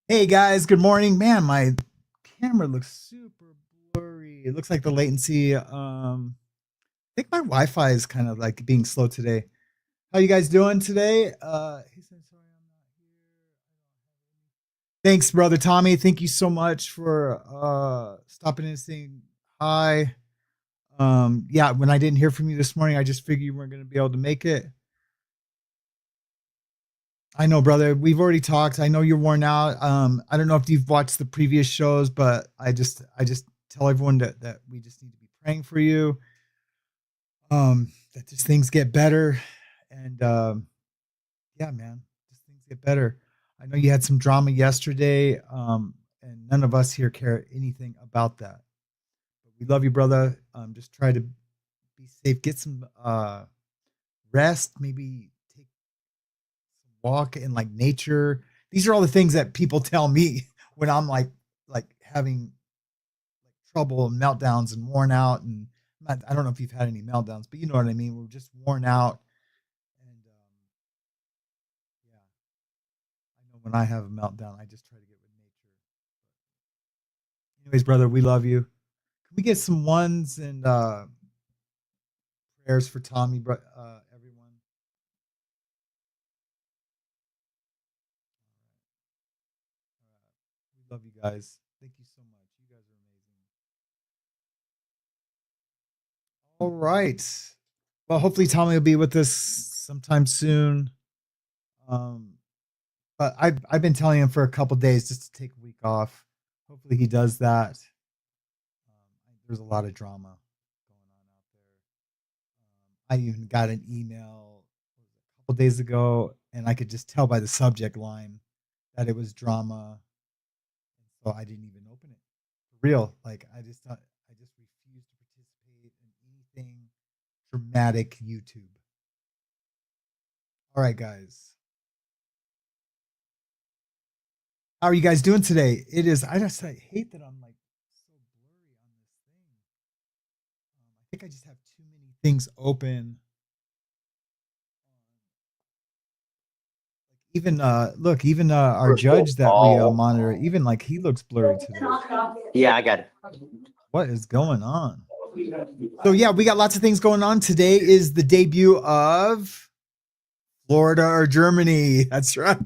Hey guys, good morning. Man, my camera looks super blurry. It looks like the latency. I think my Wi-Fi is kind of like being slow today. How you guys doing today? He said, sorry, I'm not here. Thanks, brother Tommy. Thank you so much for stopping in and saying hi. Yeah, when I didn't hear from you this morning, I just figured you weren't going to be able to make it. I know, brother. We've already talked. I know you're worn out. I don't know if you've watched the previous shows, but I just tell everyone that we just need to be praying for you. That just things get better, and yeah, man, just things get better. I know you had some drama yesterday, and none of us here care anything about that. But we love you, brother. Just try to be safe. Get some rest. Maybe take walk in like nature. These are all the things that people tell me when I'm like having like trouble and meltdowns and worn out and I don't know if you've had any meltdowns, but you know what I mean. We're just worn out, and yeah, I know when I have a meltdown, I just try to get with nature. Anyways, brother, we love you. Can we get some ones and prayers for Tommy, everyone? We love you guys. Thank you so much. You guys are amazing. All right. Well, hopefully Tommy will be with us sometime soon. Um, but I've been telling him for a couple days just to take a week off. Hopefully he does that. There's a lot of drama going on out there. I even got an email a couple days ago, and I could just tell by the subject line that it was drama. So I didn't even open it. For real, like I just refuse to participate in anything dramatic YouTube. All right, guys. How are you guys doing today? It is. I hate that I'm like so blurry on this thing. I think I just have too many things open. Even look, even our judge that we monitor, even like he looks blurry today. Yeah, I got it. What is going on? So yeah, we got lots of things going on. Today is the debut of Florida or Germany. That's right.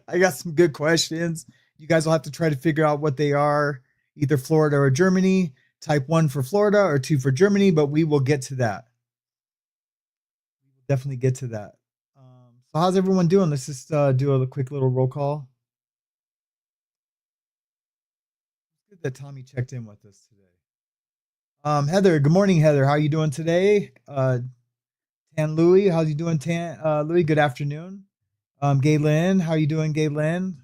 I got some good questions. You guys will have to try to figure out what they are, either Florida or Germany. Type 1 for Florida or 2 for Germany, but we will get to that. We will definitely get to that. So how's everyone doing? Let's just do a quick little roll call. Good that Tommy checked in with us today. Heather, good morning, Heather. How are you doing today? Tan Louie, how's you doing, Tan Louie? Good afternoon. Gaylin, how are you doing, Gaylin?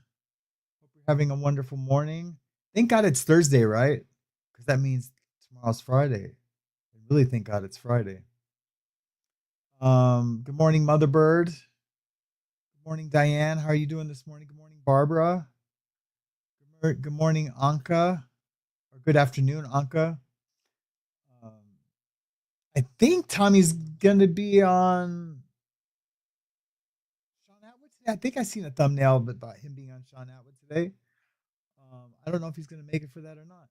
Hope you're having a wonderful morning. Thank God it's Thursday, right? Because that means tomorrow's Friday. I really thank God it's Friday. Good morning, Mother Bird. Good morning, Diane. How are you doing this morning? Good morning, Barbara. Good morning, Anka. Or good afternoon, Anka. Um, I think Tommy's gonna be on Sean Atwood today. I think I seen a thumbnail about him being on Sean Atwood today. I don't know if he's gonna make it for that or not.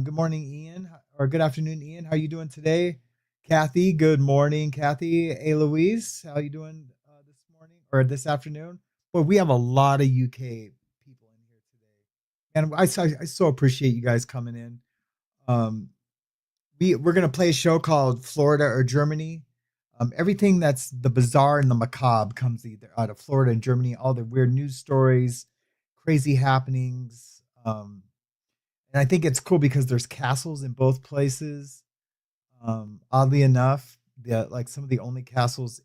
Good morning, Ian, or good afternoon, Ian. How are you doing today? Kathy, good morning, Kathy. Hey, Louise, how are you doing this morning or this afternoon? Well, we have a lot of UK people in here today, and I so appreciate you guys coming in. Um, we're gonna play a show called Florida or Germany. Everything that's the bizarre and the macabre comes either out of Florida and Germany. All the weird news stories, crazy happenings. And I think it's cool because there's castles in both places. Oddly enough, like some of the only castles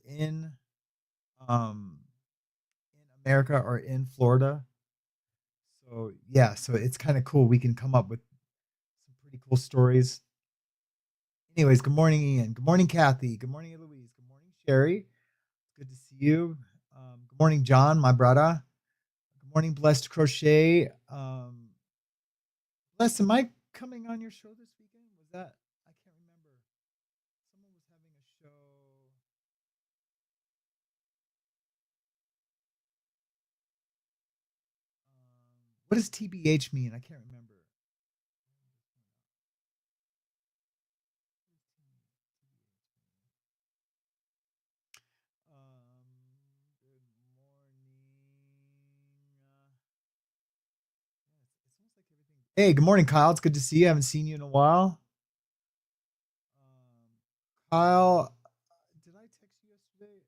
um, in America are in Florida. So yeah, so it's kind of cool. We can come up with some pretty cool stories. Anyways, good morning, Ian. Good morning, Kathy. Good morning, Eloise. Good morning, Sherry. Good to see you. Good morning, John, my brother. Good morning, Blessed Crochet. Blessed, am I coming on your show this weekend? Was that? I can't remember. Someone was having a show. What does TBH mean? I can't remember. Good morning. Hey, good morning, Kyle. It's good to see you. I haven't seen you in a while. Kyle, did I text you yesterday?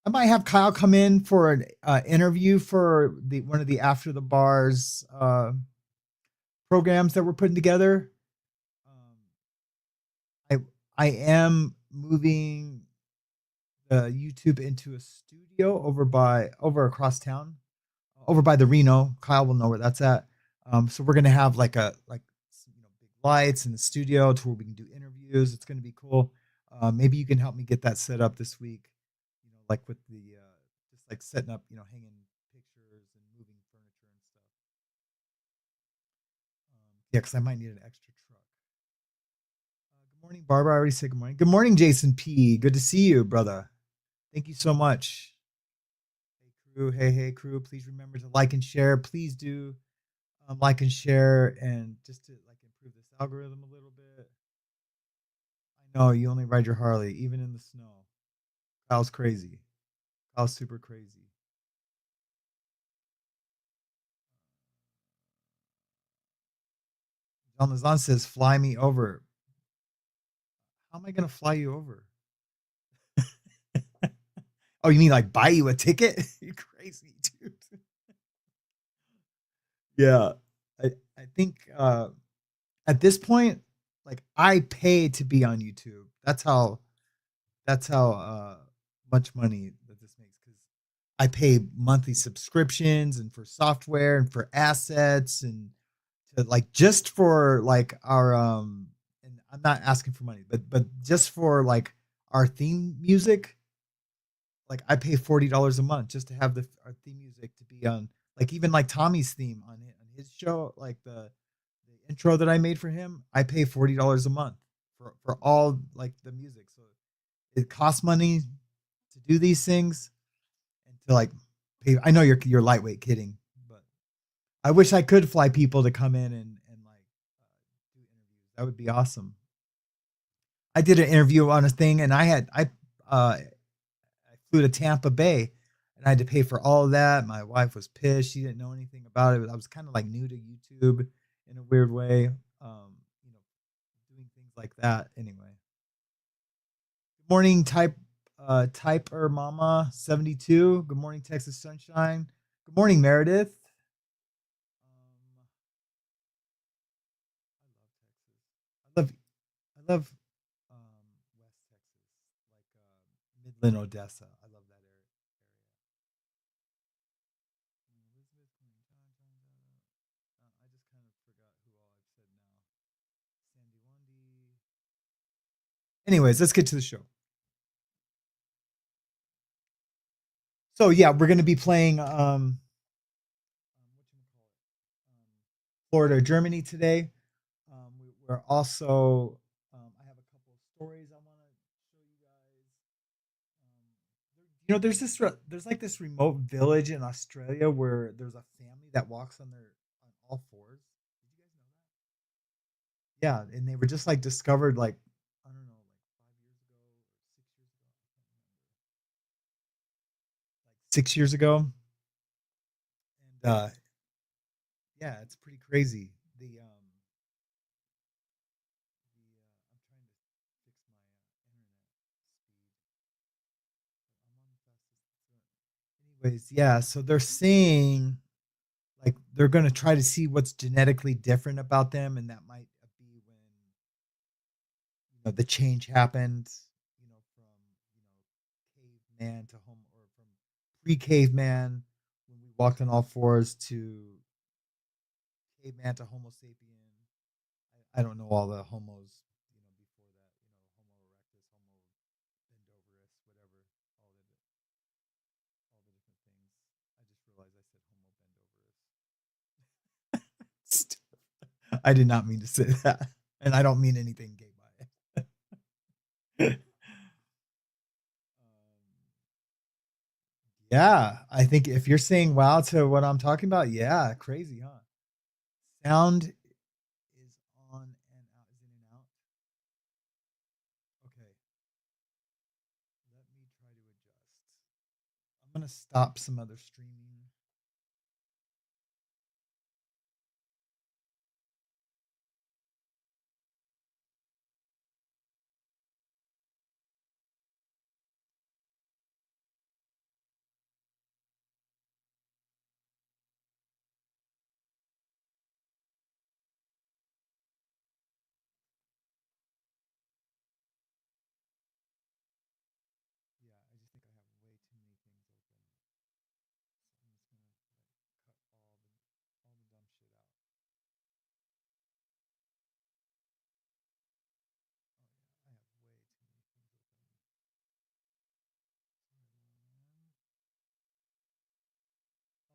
I might have Kyle come in for an interview for one of the After the Bars programs that we're putting together. I am moving the YouTube into a studio over across town, over by the Reno. Kyle will know where that's at. So we're gonna have like big lights in the studio to where we can do interviews. It's gonna be cool. Maybe you can help me get that set up this week. Like with the just like setting up, hanging pictures and moving furniture and stuff. Yeah, because I might need an extra truck. Good morning, Barbara. I already said good morning. Good morning, Jason P. Good to see you, brother. Thank you so much. Hey crew. Please remember to like and share. Please do like and share, and just to like improve this algorithm a little bit. I know you only ride your Harley, even in the snow. Kyle's crazy. Kyle's super crazy. John Lazan says, "Fly me over." How am I gonna fly you over? Oh, you mean like buy you a ticket? You're crazy, dude. Yeah, I think at this point, like I pay to be on YouTube. That's how much money that this makes, because I pay monthly subscriptions and for software and for assets and to like just for like our and I'm not asking for money, but just for like our theme music, like I pay $40 a month just to have our theme music to be on, like even like Tommy's theme on his show, like the intro that I made for him, I pay $40 a month for all like the music. So it costs money to do these things and to like pay. I know you're lightweight kidding, but I wish I could fly people to come in and like do interviews. That would be awesome. I did an interview on a thing, and I flew to Tampa Bay, and I had to pay for all of that. My wife was pissed; she didn't know anything about it. I was kind of like new to YouTube in a weird way, doing things like that. Anyway, good morning, Typer Mama 72. Good morning, Texas Sunshine. Good morning, Meredith. I love I love West Texas, like Midland, Odessa. I love that area. I just kind of forgot who all I've said now. Sandy Wendy. Anyways, let's get to the show. So yeah, we're gonna be playing Florida, Germany today. We're also I have a couple of stories I want to show you guys. There's like this remote village in Australia where there's a family that walks on all fours. Did you guys know that? Yeah, and they were just like discovered like I don't know, like 5 years ago or 6 years ago. I can't remember. Like 6 years ago, and yeah, it's pretty crazy. I'm trying to fix my internet speed. I'm on the fastest. Anyways, yeah, so they're saying like they're going to try to see what's genetically different about them, and that might be when the change happened, from caveman to homo, or from pre-caveman when we walked on all fours to caveman to Homo sapien. I don't know all the homos, before that, Homo erectus, Homo bendoverus, whatever, all the different things. I just realized I said Homo bendoverus. I did not mean to say that, and I don't mean anything gay by it. Yeah, I think if you're saying wow to what I'm talking about, yeah, crazy, huh? Sound is on and out, is in and out. Okay, let me try to adjust. I'm gonna stop some other streaming. Yeah, I just think I have way too many things open. So I'm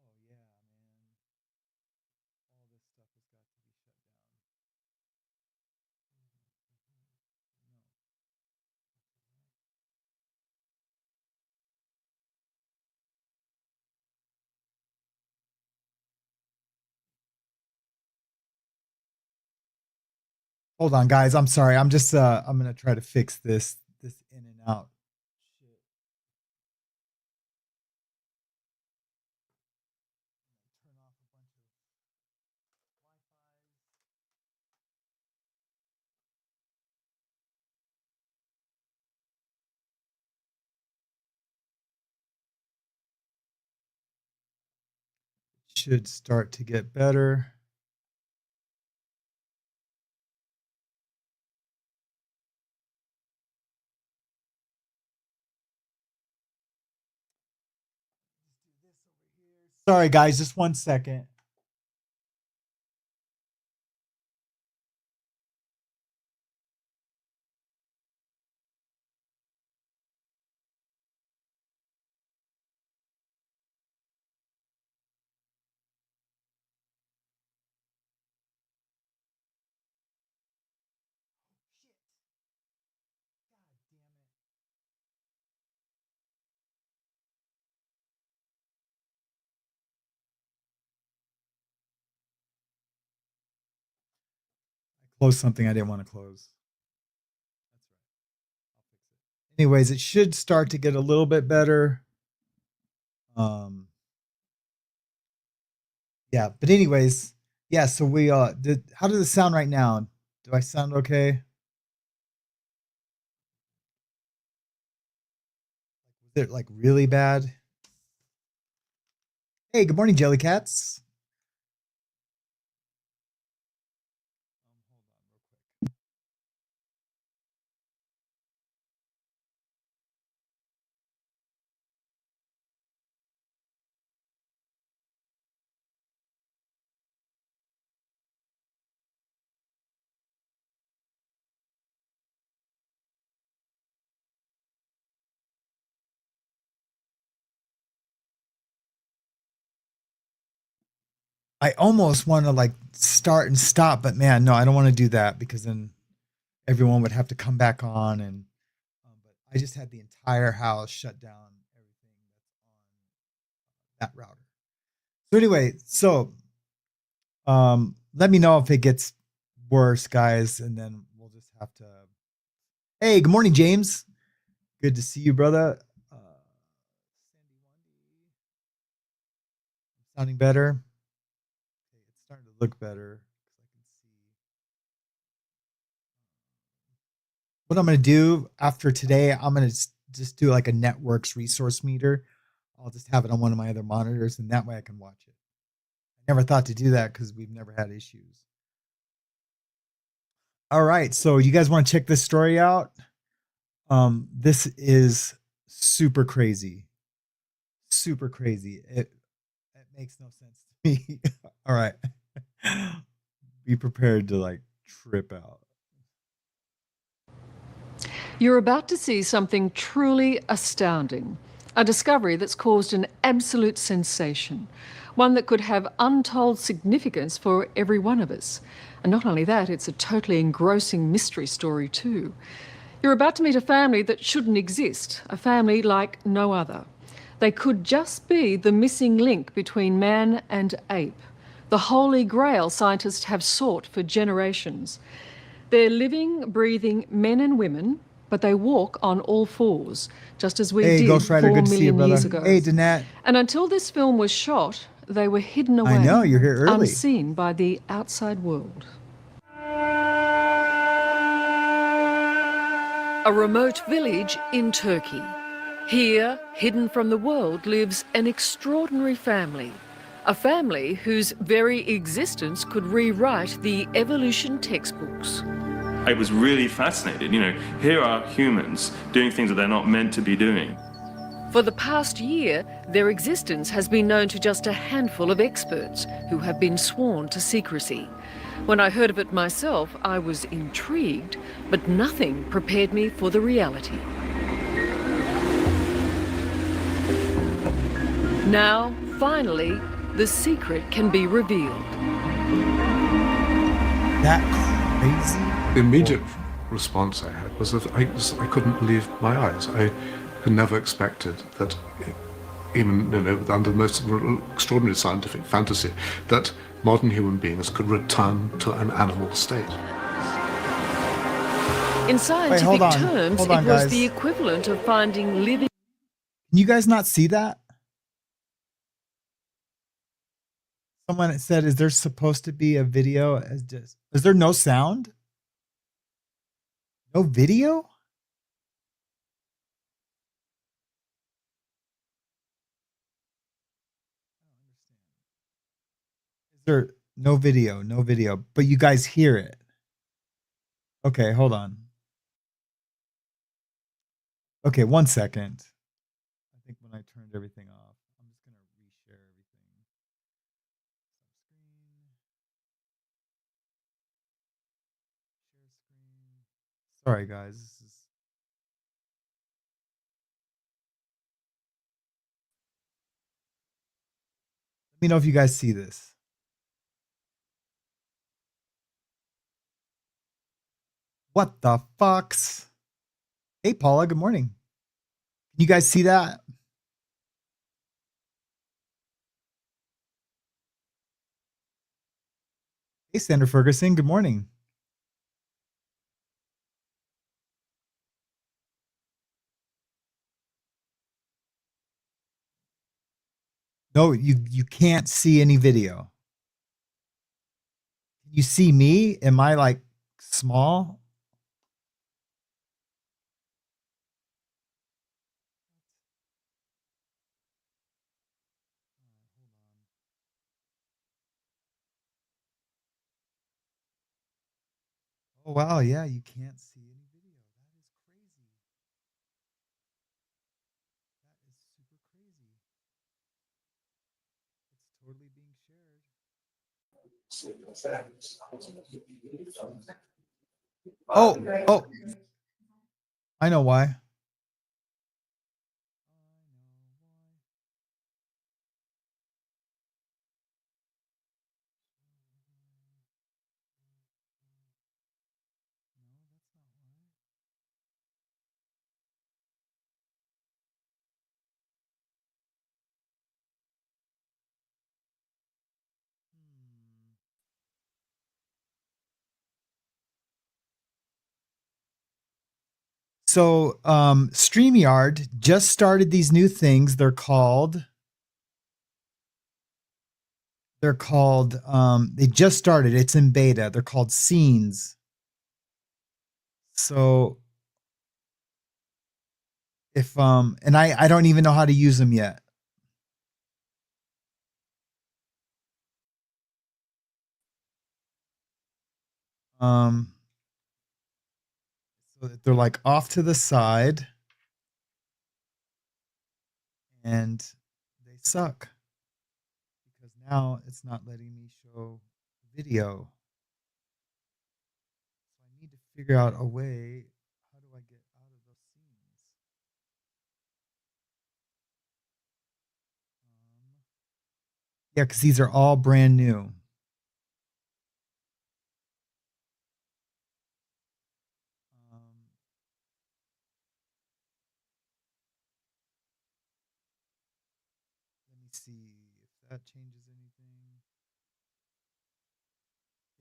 just gonna like cut all the dumb shit out. Oh yeah, I have way too many things open. Sorry, man. Oh yeah, man. All this stuff has got to be shut down. No. Hold on, guys. I'm sorry. I'm just I'm gonna try to fix this in and out. Shit. Turn off a bunch of Wi-Fi's. It should start to get better. Let's do this over here. Sorry, guys. Just 1 second. Shit. God damn it. I closed something I didn't want to close. That's right. I'll fix it. Anyways, it should start to get a little bit better. Yeah, but anyways, yeah, so we did how does it sound right now? Do I sound okay? Was it like really bad? Hey, good morning, Jellycats. Hold on real quick. I almost want to like start and stop, but man, no, I don't want to do that because then everyone would have to come back on and but I just had the entire house shut down everything that's on that router. So anyway, so let me know if it gets worse, guys, and then we'll just have to Hey, good morning, James. Good to see you, brother. Sandy Wendy. Sounding better. Okay, it's starting to look better. I can see. What I'm going to do after today, I'm going to just do like a networks resource meter. I'll just have it on one of my other monitors, and that way I can watch it. I never thought to do that because we've never had issues. All right, so you guys want to check this story out? This is super crazy. Super crazy. It makes no sense to me. All right. Be prepared to like trip out. You're about to see something truly astounding. A discovery that's caused an absolute sensation. One that could have untold significance for every one of us. And not only that, it's a totally engrossing mystery story too. You're about to meet a family that shouldn't exist, a family like no other. They could just be the missing link between man and ape, the holy grail scientists have sought for generations. They're living, breathing men and women, but they walk on all fours, just as we Hey, did Ghost Rider, 4 good to see you, million years brother. ago. Hey, Danette. And until this film was shot, they were hidden away, I know, you're here early. unseen by the outside world. A remote village in Turkey. Here, hidden from the world, lives an extraordinary family. A family whose very existence could rewrite the evolution textbooks. I was really fascinated. You know, here are humans doing things that they're not meant to be doing. For the past year, their existence has been known to just a handful of experts who have been sworn to secrecy. When I heard of it myself, I was intrigued, but nothing prepared me for the reality. Now, finally, the secret can be revealed. That crazy? The immediate response I had was that I couldn't believe my eyes. I had never expected that, even under the most extraordinary scientific fantasy, that modern human beings could return to an animal state. In scientific terms, Hold on, it was guys. the equivalent of finding living. Can you guys not see that? Someone said, is there supposed to be a video? Is there no sound? No video? Is there no video? No video, but you guys hear it. Okay, hold on. Okay, 1 second. I think when I turned everything off, I'm just gonna reshare everything. Share screen. Sorry, guys. Let me know if you guys see this. What the fucks? Hey, Paula. Good morning. Can you guys see that? Hey, Sandra Ferguson. Good morning. No, you can't see any video. You see me? Am I like small? Oh wow, yeah, you can't see any video. That is crazy. That is super crazy. It's totally being shared. Oh, I know why. So, StreamYard just started these new things. They just started. It's in beta. They're called scenes. So if and I don't even know how to use them yet. So that they're like off to the side and they suck because now it's not letting me show video. So I need to figure out a way. How do I get out of those scenes? Yeah, because these are all brand new. Um, me see if that changes anything.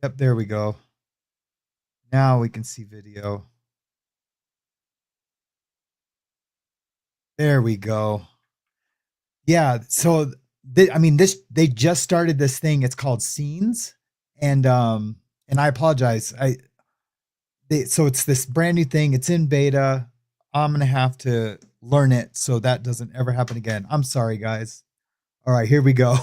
Yep, there we go. Now we can see video. There we go. Yeah, so they just started this thing. It's called Scenes, and I apologize. So it's this brand new thing. It's in beta. I'm gonna have to learn it so that doesn't ever happen again. I'm sorry, guys. All right, here we go.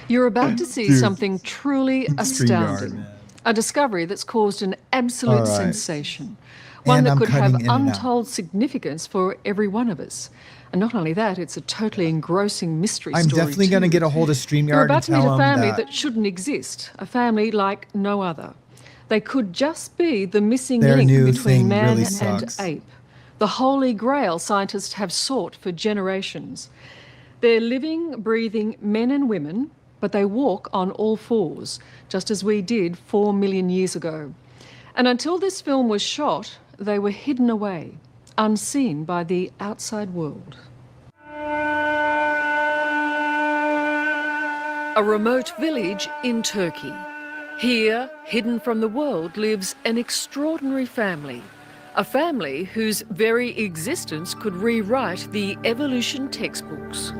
You're about to see Dude, something truly StreamYard, astounding. man. A discovery that's caused an absolute All right. sensation. One And that I'm could have cutting in and out. untold significance for every one of us. And not only that, it's a totally engrossing mystery I'm story definitely gonna too. get a hold of You're StreamYard about and to meet tell a them family that that shouldn't exist, a family like no other. They could just be the missing their link new between thing man really and sucks. ape. The holy grail scientists have sought for generations. They're living, breathing men and women, but they walk on all fours, just as we did 4 million years ago. And until this film was shot, they were hidden away, unseen by the outside world. A remote village in Turkey. Here, hidden from the world, lives an extraordinary family. A family whose very existence could rewrite the evolution textbooks.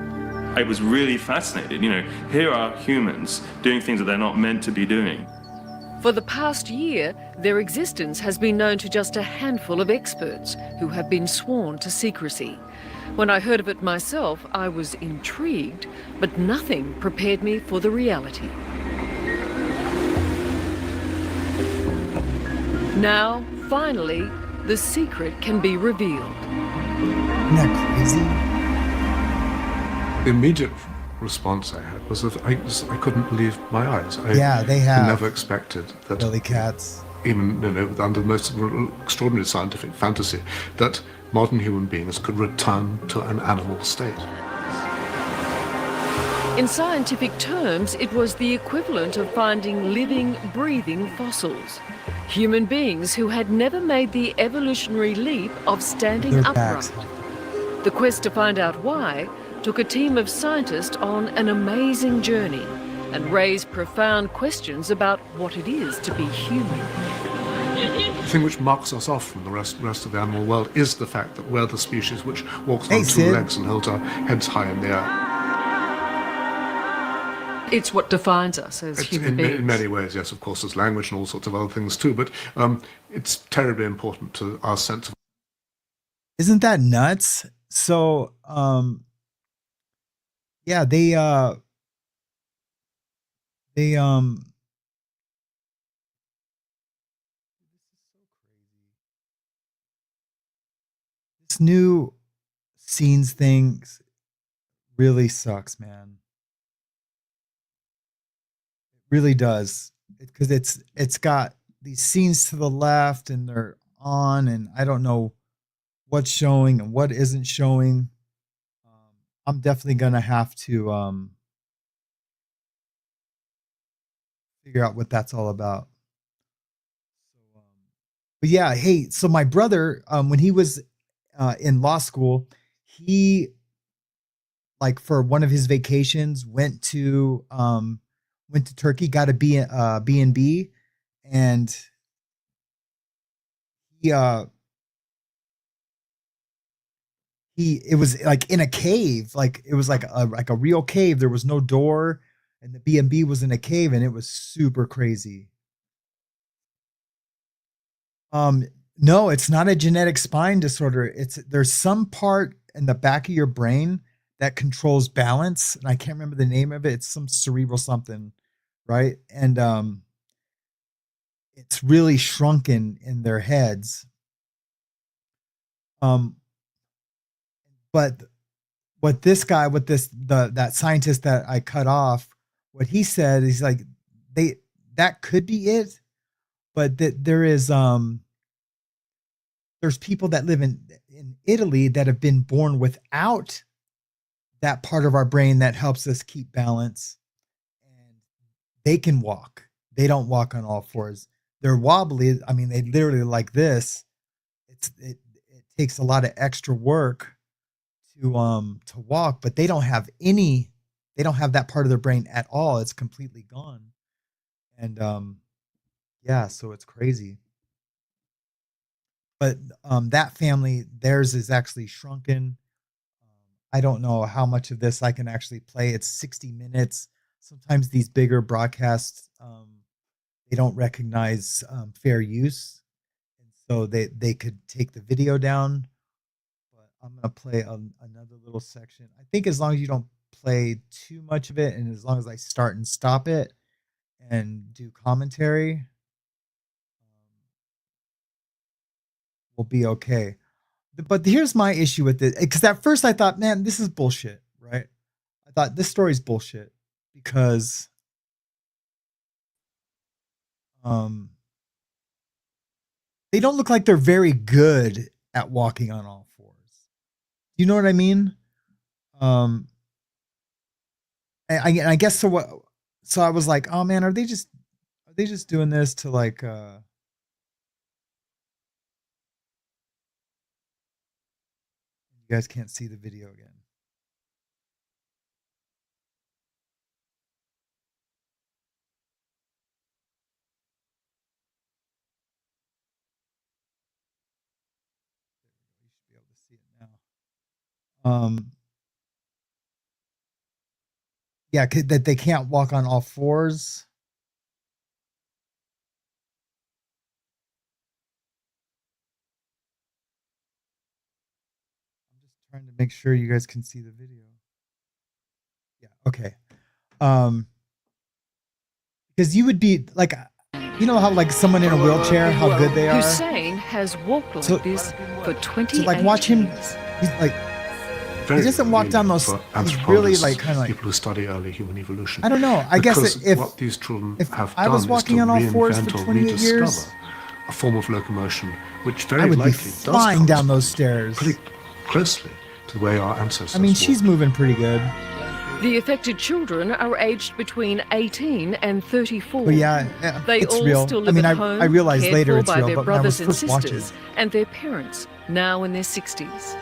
I was really fascinated. Here are humans doing things that they're not meant to be doing. For the past year, their existence has been known to just a handful of experts who have been sworn to secrecy. When I heard of it myself, I was intrigued, but nothing prepared me for the reality. Now, finally, the secret can be revealed. Isn't that crazy? The immediate response I had was that I couldn't believe my eyes. Yeah, they have. I never expected that. Billy Cats. Even under the most extraordinary scientific fantasy, that modern human beings could return to an animal state. In scientific terms, it was the equivalent of finding living, breathing fossils. Human beings who had never made the evolutionary leap of standing Their upright. backs. The quest to find out why took a team of scientists on an amazing journey and raised profound questions about what it is to be human. The thing which marks us off from the rest of the animal world is the fact that we're the species which walks Hey, on two Sid. legs and holds our heads high in the air. It's what defines us as human beings. In many ways, yes, of course, there's language and all sorts of other things too, but it's terribly important to our sense of... Isn't that nuts? So, yeah, they this new scenes thing really sucks, man. It really does. Because it's got these scenes to the left and they're on, and I don't know what's showing and what isn't showing. I'm definitely gonna have to figure out what that's all about. So, but yeah, hey, so my brother, when he was in law school, he, like, for one of his vacations went to Turkey, got a B&B, and it was like in a cave, like it was like a real cave. There was no door, and the B&B was in a cave, and it was super crazy. No, it's not a genetic spine disorder. There's some part in the back of your brain that controls balance, and I can't remember the name of it. It's some cerebral something, right? And it's really shrunken in their heads. But what this guy, that scientist that I cut off, what he said is like that could be it, but that there's people that live in Italy that have been born without that part of our brain that helps us keep balance, and they can walk. They don't walk on all fours. They're wobbly. I mean, they literally like this. It takes a lot of extra work to walk, but they don't have that part of their brain at all. It's completely gone. And yeah, so it's crazy. But that family, theirs is actually shrunken. I don't know how much of this I can actually play. It's 60 minutes. Sometimes these bigger broadcasts, they don't recognize fair use, and so they could take the video down. But I'm gonna play another little section. I think as long as you don't play too much of it, and as long as I start and stop it and do commentary, we'll be okay. But here's my issue with it, because at first I thought, man, this is bullshit, right? I thought this story's bullshit because they don't look like they're very good at walking on all fours. You know what I mean? I guess so. What? So I was like, oh man, are they just doing this to like? You guys can't see the video again. You should be able to see it now. Yeah, that they can't walk on all fours. I'm just trying to make sure you guys can see the video. Yeah, okay. Because you would be like, you know how like someone in a wheelchair, how good they are. Hussein has walked like this for 20 So like watch him. He's like, he doesn't walk down those. He's really like kind of like people who study early human evolution. I don't know. I guess if what these children have I was done walking is on to all fours for reinvent or 28 years, rediscover a form of locomotion which very I would be likely does flying come down those stairs. pretty closely to the way our ancestors. I mean, she's walked. moving pretty good. The affected children are aged between 18 and 34. But yeah, They it's all real. still I live mean, at home, I realized cared later for it's by real, their but when I was brothers and first watching sisters, and their parents, now in their 60s.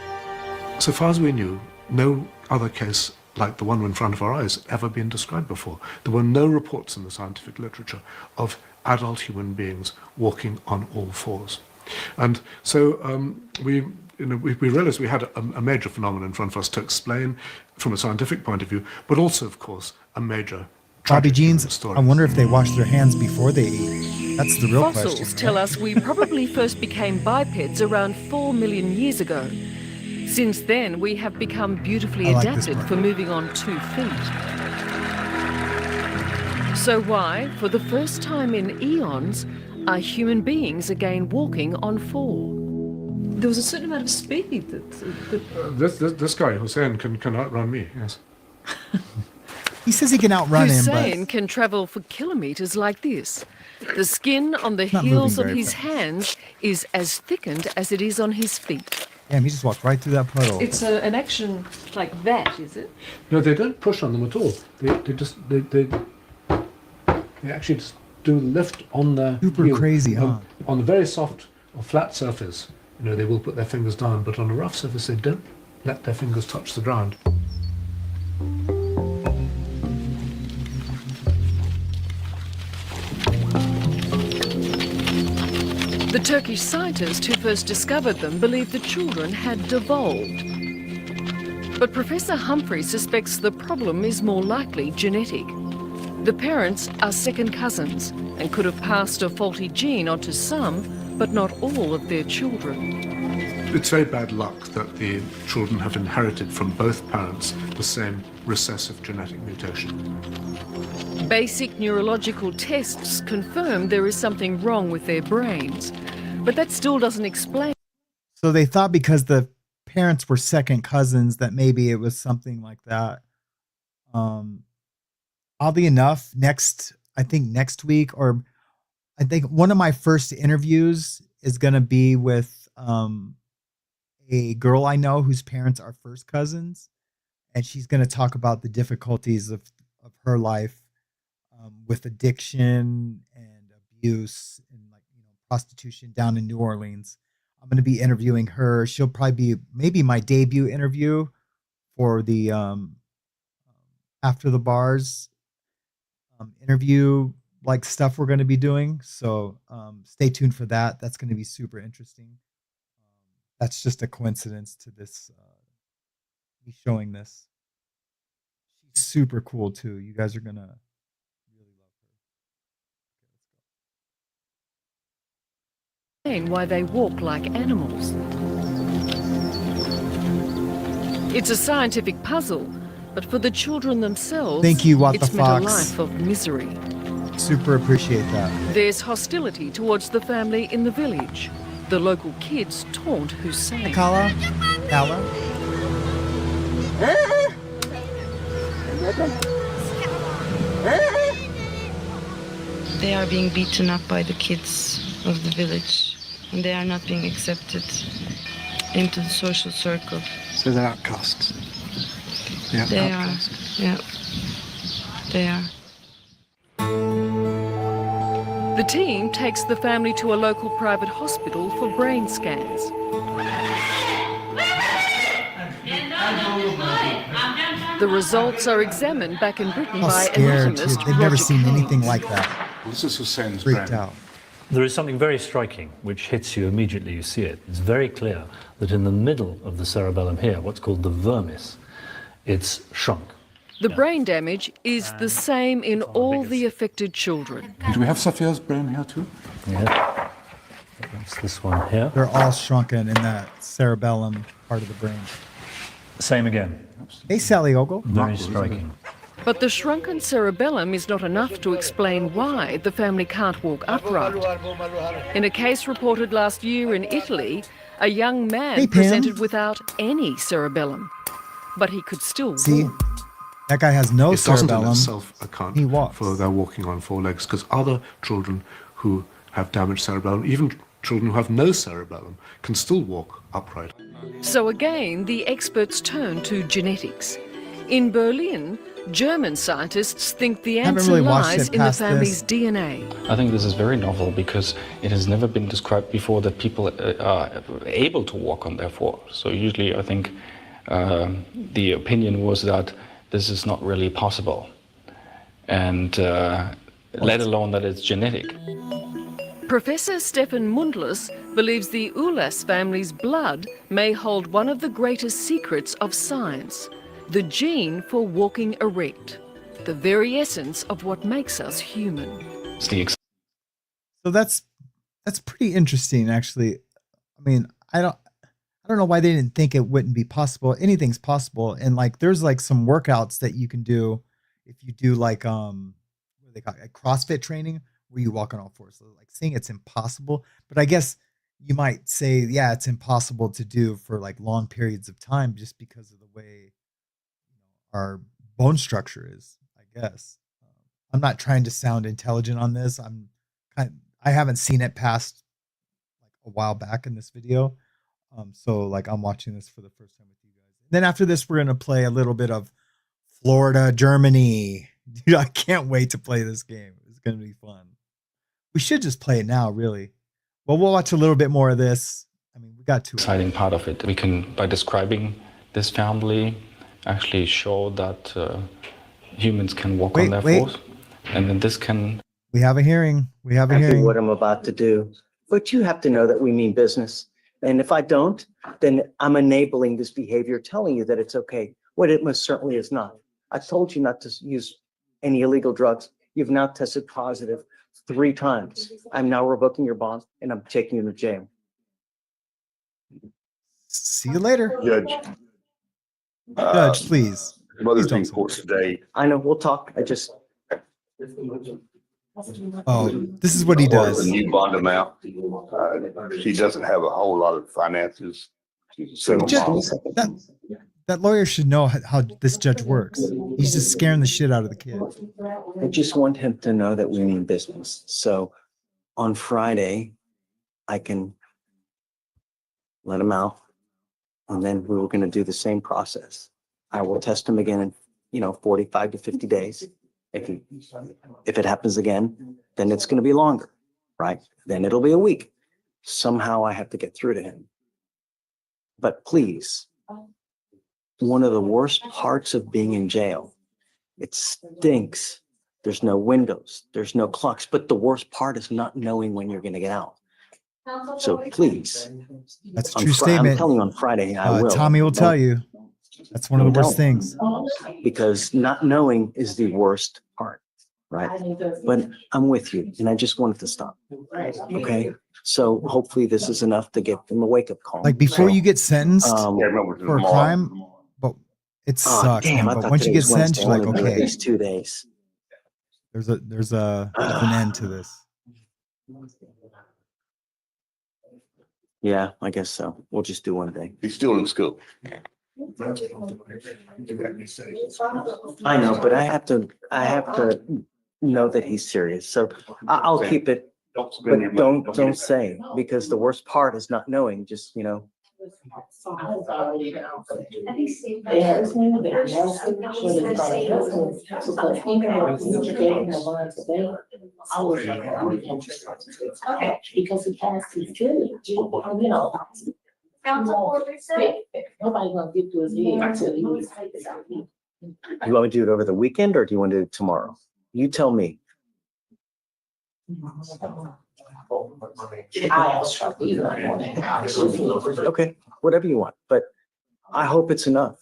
So far as we knew, no other case like the one in front of our eyes had ever been described before. There were no reports in the scientific literature of adult human beings walking on all fours. And so we realized we had a major phenomenon in front of us to explain from a scientific point of view, but also, of course, a major Bobby tragic human Jeans, story. I wonder if they washed their hands before they ate. That's the real Fossils question. tell right? us we probably first became bipeds around 4 million years ago. Since then, we have become beautifully I like this adapted part. for moving on 2 feet. So why, for the first time in eons, are human beings again walking on 4? There was a certain amount of speed that This guy, Hussein, can outrun me, yes. He says he can outrun him, Hussein but can travel for kilometres like this. The skin on the not heels moving of very his fast. hands is as thickened as it is on his feet. damn, he just walked right through that puddle. It's an action like that, is it? No, they don't push on them at all. They actually just do lift on their Super heel. crazy, huh? On a very soft or flat surface, they will put their fingers down, but on a rough surface, they don't let their fingers touch the ground. The Turkish scientist who first discovered them believed the children had devolved. But Professor Humphrey suspects the problem is more likely genetic. The parents are second cousins and could have passed a faulty gene onto some, but not all of their children. It's very bad luck that the children have inherited from both parents the same recessive genetic mutation. Basic neurological tests confirm there is something wrong with their brains, but that still doesn't explain. So they thought because the parents were second cousins that maybe it was something like that. Oddly enough, I think next week, or I think one of my first interviews is going to be with a girl I know whose parents are first cousins, and she's going to talk about the difficulties of her life with addiction and abuse and prostitution down in New Orleans. I'm going to be interviewing her. She'll probably be maybe my debut interview for the after the bars interview like stuff we're going to be doing. So stay tuned for that. That's going to be super interesting. That's just a coincidence to this me showing this. She's super cool too. You guys are gonna really love her. Why they walk like animals. It's a scientific puzzle, but for the children themselves, Thank you, What the it's meant a Fox. life of misery. Super appreciate that. There's hostility towards the family in the village. The local kids taunt Hussein. Kala? Kala? They are being beaten up by the kids of the village, and they are not being accepted into the social circle. So they're outcasts. Yeah, They outcasts. are, yeah, they are. The team takes the family to a local private hospital for brain scans. The results are examined back in Britain How by scared. anatomist They've never Roger seen Kane. anything like that. This is Hussein's Freaked brain. out. There is something very striking which hits you immediately you see it. It's very clear that in the middle of the cerebellum here, what's called the vermis, it's shrunk. The brain damage is the same in all the affected children. Do we have Safia's brain here too? Yeah. That's this one here. They're all shrunken in that cerebellum part of the brain. Same again. Hey, Sally Ogle. Very striking. But the shrunken cerebellum is not enough to explain why the family can't walk upright. In a case reported last year in Italy, a young man Hey, Pam. presented without any cerebellum, but he could still See, walk. that guy has no It doesn't in cerebellum. itself account He walks. for their walking on four legs, because other children who have damaged cerebellum, even children who have no cerebellum, can still walk upright. So again, the experts turn to genetics. In Berlin, German scientists think the Haven't answer really watched lies it in the past family's this. DNA. I think this is very novel because it has never been described before that people are able to walk on their four. So usually I think the opinion was that this is not really possible, and let alone that it's genetic. Professor Stefan Mundlus believes the Ulas family's blood may hold one of the greatest secrets of science, the gene for walking erect, the very essence of what makes us human. It's the So that's pretty interesting, actually. I mean, I don't know why they didn't think it wouldn't be possible. Anything's possible, and like there's like some workouts that you can do if you do like what do they call it, like CrossFit training where you walk on all fours. So like saying it's impossible, but I guess you might say, yeah, it's impossible to do for like long periods of time just because of the way our bone structure is, I guess. I'm not trying to sound intelligent on this. I haven't seen it past like a while back in this video. So like I'm watching this for the first time with you guys. Then after this, we're gonna play a little bit of Florida, Germany. Dude, I can't wait to play this game. It's gonna be fun. We should just play it now, really. Well, we'll watch a little bit more of this. I mean, we got to exciting part of it. We can, by describing this family, actually show that humans can walk on their fours, and then this can. We have a hearing. We have a Exactly hearing. what I'm about to do. But you have to know that we mean business. And if I don't, then I'm enabling this behavior, telling you that it's okay. What it most certainly is not. I told you not to use any illegal drugs. You've now tested positive 3 times. I'm now revoking your bond and I'm taking you to jail. See you later. Judge. Judge, please. Mother's Please don't in say court today. I know, we'll talk. I just. Oh, this is what he As far as does. The new bond amount. She doesn't have a whole lot of finances. She's a single Just- mom. That lawyer should know how this judge works. He's just scaring the shit out of the kid. I just want him to know that we mean business. So on Friday, I can let him out. And then we were going to do the same process. I will test him again in, 45 to 50 days. If it happens again, then it's going to be longer, right? Then it'll be a week. Somehow I have to get through to him. But please, one of the worst parts of being in jail. It stinks. There's no windows, there's no clocks, but the worst part is not knowing when you're going to get out. So please, That's a on true I'm statement. telling you on Friday, I will. Tommy will tell you. That's one of the worst Don't. things. Because not knowing is the worst part, right? But I'm with you, and I just wanted to stop. Okay, so hopefully this is enough to get them a wake-up call. Like before you get sentenced Can't remember for a tomorrow. crime, but it Oh, sucks, damn, man. I But thought once you today get was Wednesday. sentenced, you're I like, wanted to do at okay, least 2 days. there's an end to this. Yeah, I guess so. We'll just do one day. He's still in school. I know, but I have to know that he's serious. So I'll keep it, Don't spend your but money. don't say, because the worst part is not knowing, just, Because he passed his good, nobody gonna get to his head until he was. you want me to do it over the weekend or do you want to do it tomorrow? You tell me. Okay, whatever you want, but I hope it's enough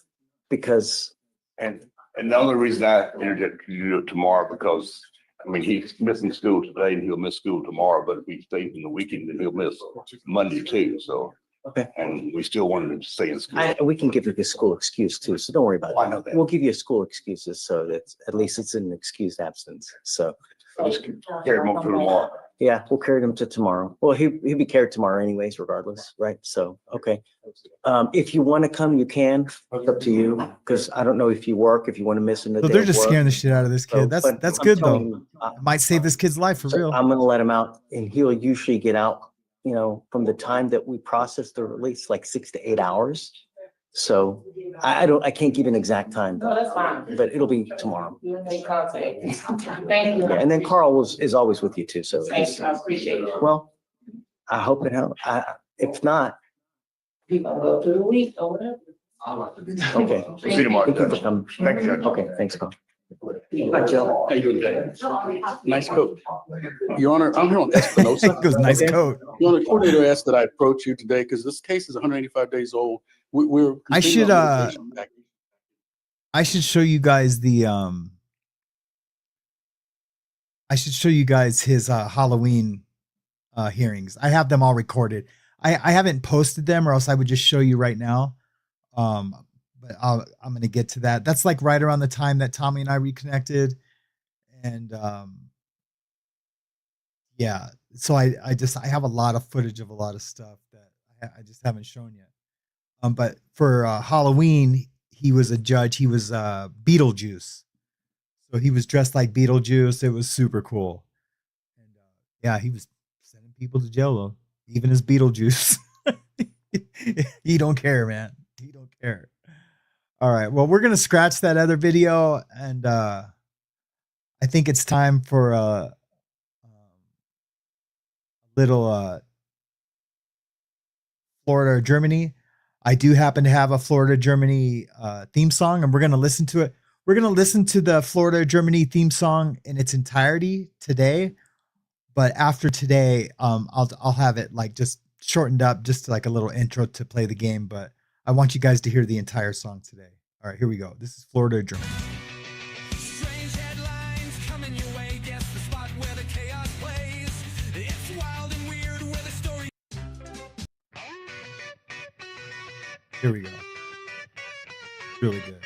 because And the only reason I interject to do it tomorrow, because, I mean, he's missing school today and he'll miss school tomorrow, but if he stays in the weekend, then he'll miss Monday too, so. Okay. And we still wanted him to stay in school. we can give you a school excuse too, so don't worry about it. I know that. We'll give you a school excuses so that at least it's an excused absence. So, Just carry him on through tomorrow. yeah, we'll carry him to tomorrow. Well, he'll be carried tomorrow anyways, regardless, right? So, okay. If you want to come, you can. It's up to you, because I don't know if you work, if you want to miss another So day they're of just work. scaring the shit out of this So, kid. That's but that's I'm good telling though. you, It might save this kid's life for so real. I'm gonna let him out, and he'll usually get out, from the time that we process the release, like 6 to 8 hours. So I can't give an exact time, No, that's fine. but it'll be tomorrow. You make contact. Thank you. Yeah, and then Carl is always with you too, so. Thanks, I appreciate it. Well, I hope it helps. If not, We gonna go through the week or whatever. okay. See you tomorrow, Thank you for Judge. coming. Thank you, Judge. Okay, thanks, Carl. Hi, Joe. How you doing today? Nice coat. Your Honor, I'm here on Espinosa. It goes nice Okay? coat. Your Honor, the coordinator asked that I approach you today because this case is 185 days old. We're. I should, continuing on litigation back- I should show you guys his Halloween hearings. I have them all recorded. I haven't posted them, or else I would just show you right now. But I'm going to get to that. That's like right around the time that Tommy and I reconnected. And yeah, so I have a lot of footage of a lot of stuff that I just haven't shown yet. But for Halloween, he was a judge. He was Beetlejuice. So he was dressed like Beetlejuice. It was super cool. And yeah, he was sending people to jail though, even as Beetlejuice. He don't care, man. He don't care. All right. Well, we're gonna scratch that other video, and I think it's time for a little Florida or Germany. I do happen to have a Florida Germany theme song, and we're gonna listen to it. We're gonna listen to the Florida Germany theme song in its entirety today. But after today, I'll have it like just shortened up, just like a little intro to play the game. But I want you guys to hear the entire song today. All right, here we go. This is Florida Germany. Strange headlines coming your way. Guess the spot where the chaos plays. It's wild and weird where the story. Here we go. Really good.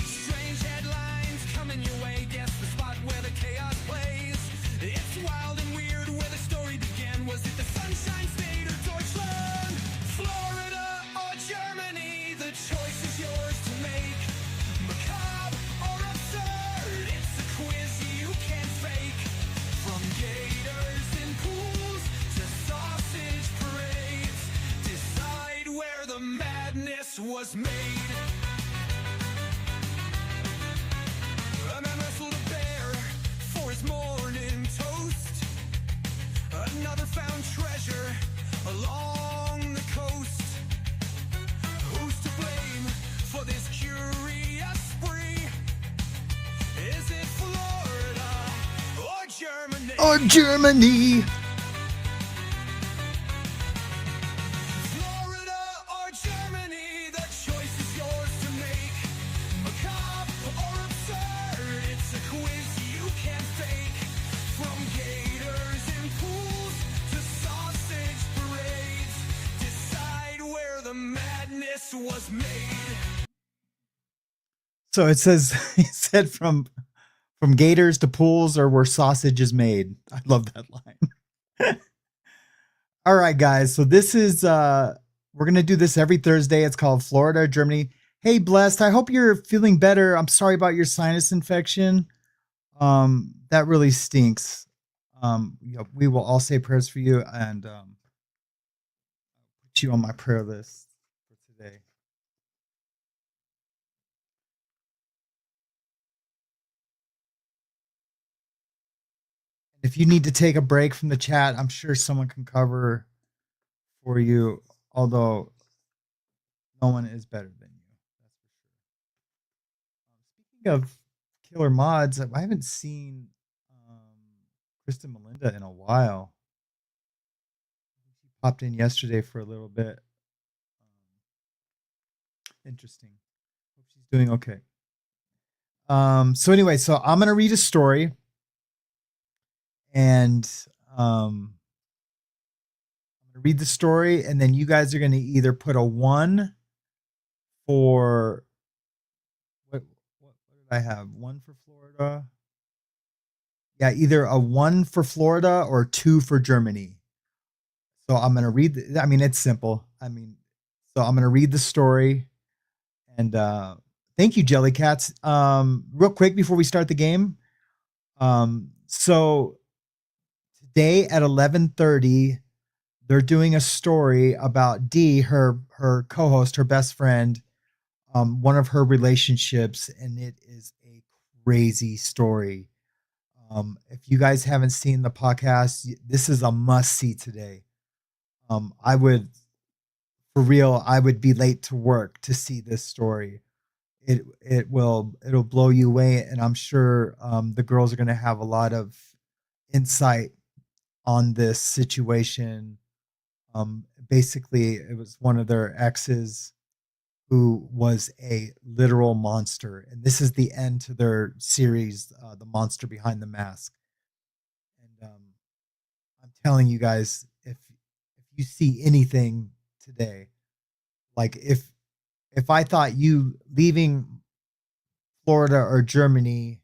Strange headlines coming your way. Guess the spot where the chaos plays. It's wild and weird where the story began. Was it the Sunshine State or Deutschland? Florida or Germany? The choice is yours to make. Macabre or absurd? It's a quiz you can't fake. From gators and pools to sausage parades, decide where the madness was made. or Germany? Florida or Germany, the choice is yours to make. Macabre or absurd, it's a quiz you can't fake. From gators and pools to sausage parades, decide where the madness was made. So it says, he said from gators to pools or where sausage is made. I love that line. All right, guys. So this is we're gonna do this every Thursday. It's called Florida or Germany. Hey, Blessed, I hope you're feeling better. I'm sorry about your sinus infection. That really stinks. We will all say prayers for you and put you on my prayer list for today. If you need to take a break from the chat, I'm sure someone can cover for you, although no one is better than you. That's for sure. Speaking of killer mods, I haven't seen Kristen Melinda in a while. She popped in yesterday for a little bit. Interesting. Hope she's doing okay. So anyway, so I'm gonna read a story, and I'm gonna read the story, and then you guys are gonna either put a 1 for what did I have? 1 for Florida. Yeah, either a 1 for Florida or 2 for Germany. So I'm gonna read. I mean, it's simple. So I'm gonna read the story, and thank you, Jellycats. Real quick before we start the game. So today at 11:30, they're doing a story about Dee, her co-host, her best friend, one of her relationships, and it is a crazy story. If you guys haven't seen the podcast, this is a must see today. I would, for real, I would be late to work to see this story. It'll blow you away, and I'm sure the girls are going to have a lot of insight on this situation. Basically, it was one of their exes who was a literal monster, and this is the end to their series, The Monster Behind the Mask. And I'm telling you guys, if you see anything today, like if I thought you leaving Florida or Germany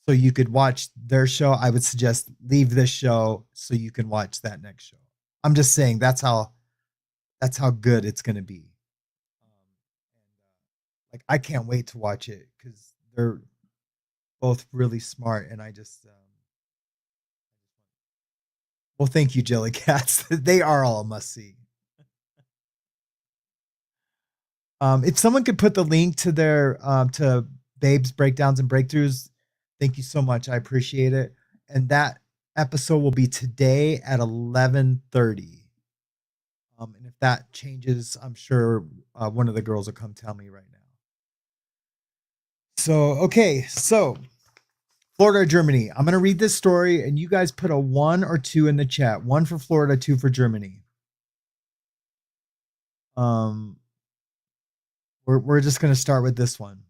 so you could watch their show, I would suggest leave this show so you can watch that next show. I'm just saying that's how good it's going to be. Like I can't wait to watch it because they're both really smart, and I just well, thank you, Jellycats. They are all a must see. If someone could put the link to their to Babe's Breakdowns and Breakthroughs, thank you so much. I appreciate it. And that episode will be today at 11:30. And if that changes, I'm sure one of the girls will come tell me right now. So, okay. So, Florida or Germany? I'm going to read this story, and you guys put a 1 or 2 in the chat. 1 for Florida, 2 for Germany. We're just going to start with this one.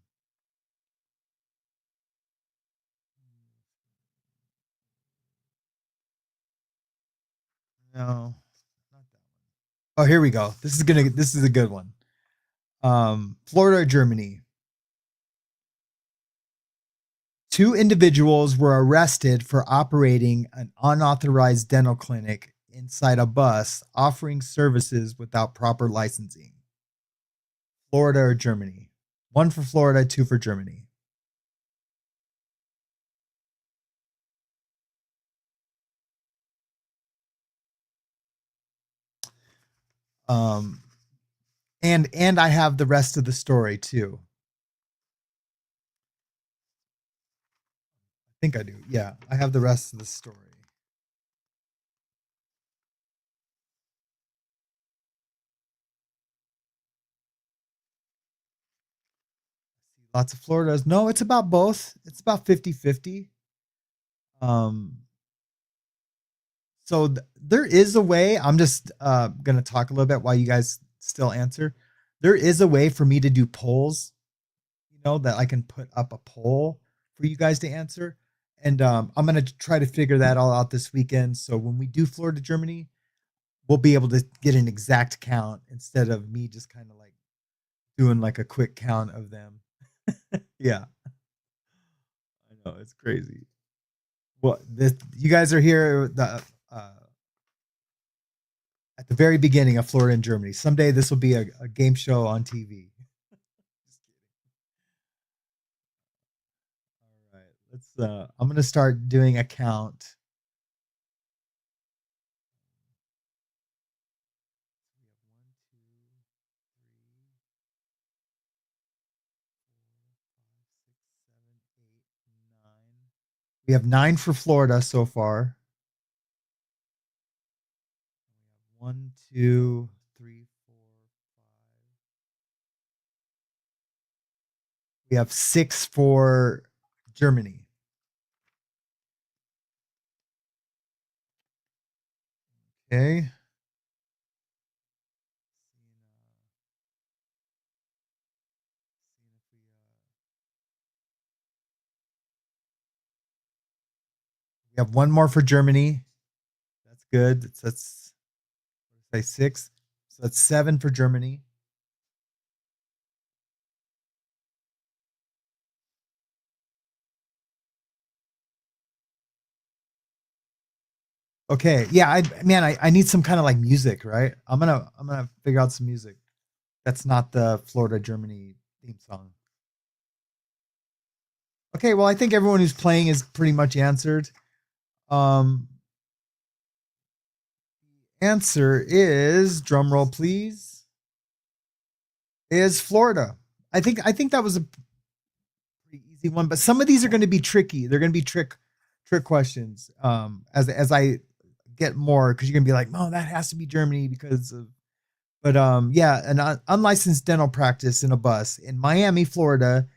No, not that one. Oh, here we go. This is a good one. Florida or Germany? 2 individuals were arrested for operating an unauthorized dental clinic inside a bus offering services without proper licensing. Florida or Germany? 1 for Florida, 2 for Germany. And I have the rest of the story too. I think I do. Yeah, I have the rest of the story. Lots of Floridas. No, it's about both. It's about 50-50. Um, so there is a way. I'm just going to talk a little bit while you guys still answer. There is a way for me to do polls, that I can put up a poll for you guys to answer. And I'm going to try to figure that all out this weekend. So when we do Florida, Germany, we'll be able to get an exact count instead of me just kind of like doing like a quick count of them. Yeah, I know it's crazy. Well, you guys are here at the very beginning of Florida and Germany. Someday this will be a game show on TV. All right, let's. I'm gonna start doing a count. We have 9 for Florida so far. 1, 2, 3, 4, 5. We have 6 for Germany. Okay. We have 1 more for Germany. That's good. That's say 6. So that's 7 for Germany. Okay. Yeah, I need some kind of like music, right? I'm gonna figure out some music. That's not the Florida Germany theme song. Okay, well, I think everyone who's playing is pretty much answered. Answer is, drum roll please, is Florida. I think that was a pretty easy one, but some of these are going to be tricky. They're going to be trick questions. As I get more, because you're going to be like, no, that has to be Germany because of. But yeah, an unlicensed dental practice in a bus in Miami, Florida.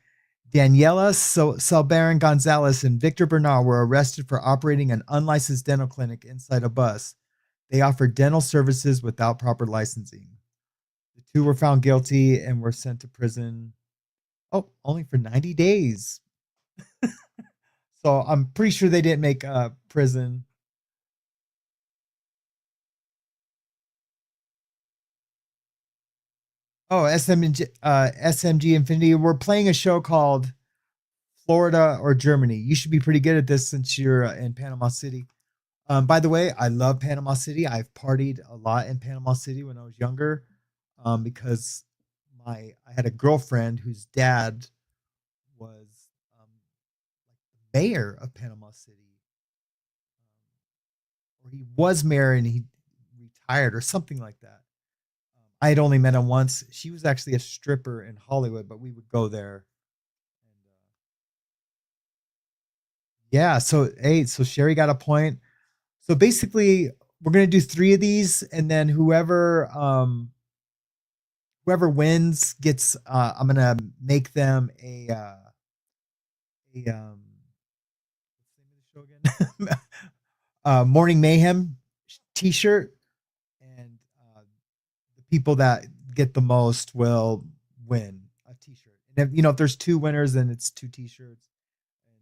Daniela Salbaran Gonzalez and Victor Bernal were arrested for operating an unlicensed dental clinic inside a bus. They offered dental services without proper licensing. The 2 were found guilty and were sent to prison. Oh, only for 90 days. So I'm pretty sure they didn't make prison. Oh, SMG Infinity. We're playing a show called Florida or Germany. You should be pretty good at this since you're in Panama City. By the way, I love Panama City. I've partied a lot in Panama City when I was younger, because I had a girlfriend whose dad was mayor of Panama City, or he was mayor and he retired or something like that. I had only met him once. She was actually a stripper in Hollywood, but we would go there. Yeah. So Sherry got a point. So basically, we're gonna do 3 of these, and then whoever wins gets. I'm gonna make them a what's the name of the show again? Morning Mayhem T-shirt, and the people that get the most will win a T-shirt. And if there's 2 winners, then it's 2 T-shirts, and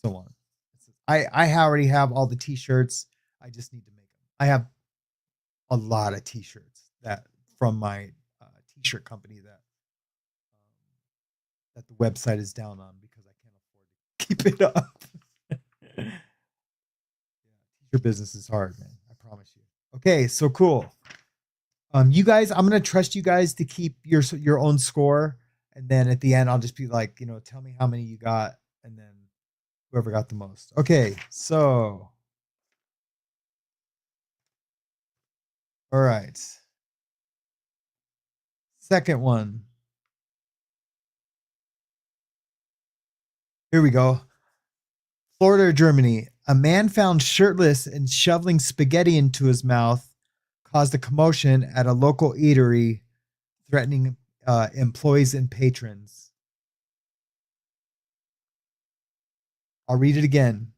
so on. I already have all the T-shirts. I just need to make them. I have a lot of T-shirts that from my T-shirt company that the website is down on because I can't afford to keep it up. T-shirt business is hard, man. I promise you. Okay, so cool. You guys, I'm gonna trust you guys to keep your own score, and then at the end, I'll just be like, tell me how many you got, and then whoever got the most. Okay, so all right. Second one. Here we go. Florida or Germany. A man found shirtless and shoveling spaghetti into his mouth caused a commotion at a local eatery, threatening employees and patrons. I'll read it again.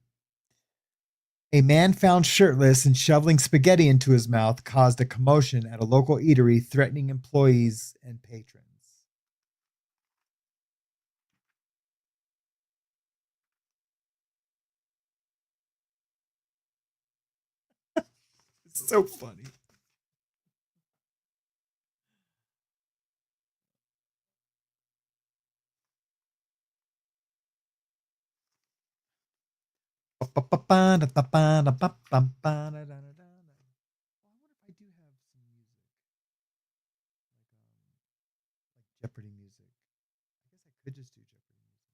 A man found shirtless and shoveling spaghetti into his mouth caused a commotion at a local eatery, threatening employees and patrons. It's so funny. Jeopardy music. I guess I could just do Jeopardy music.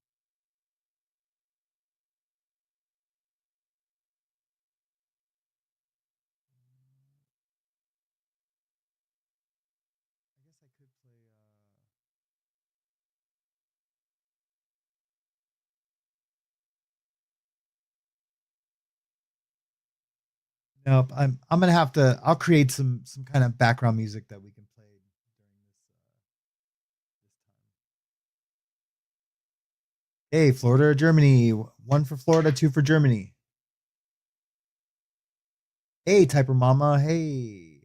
I guess I could play. Nope. I'm gonna have to. I'll create some kind of background music that we can play during this time. Hey, Florida or Germany? One for Florida, two for Germany. Hey, Typer Mama. Hey.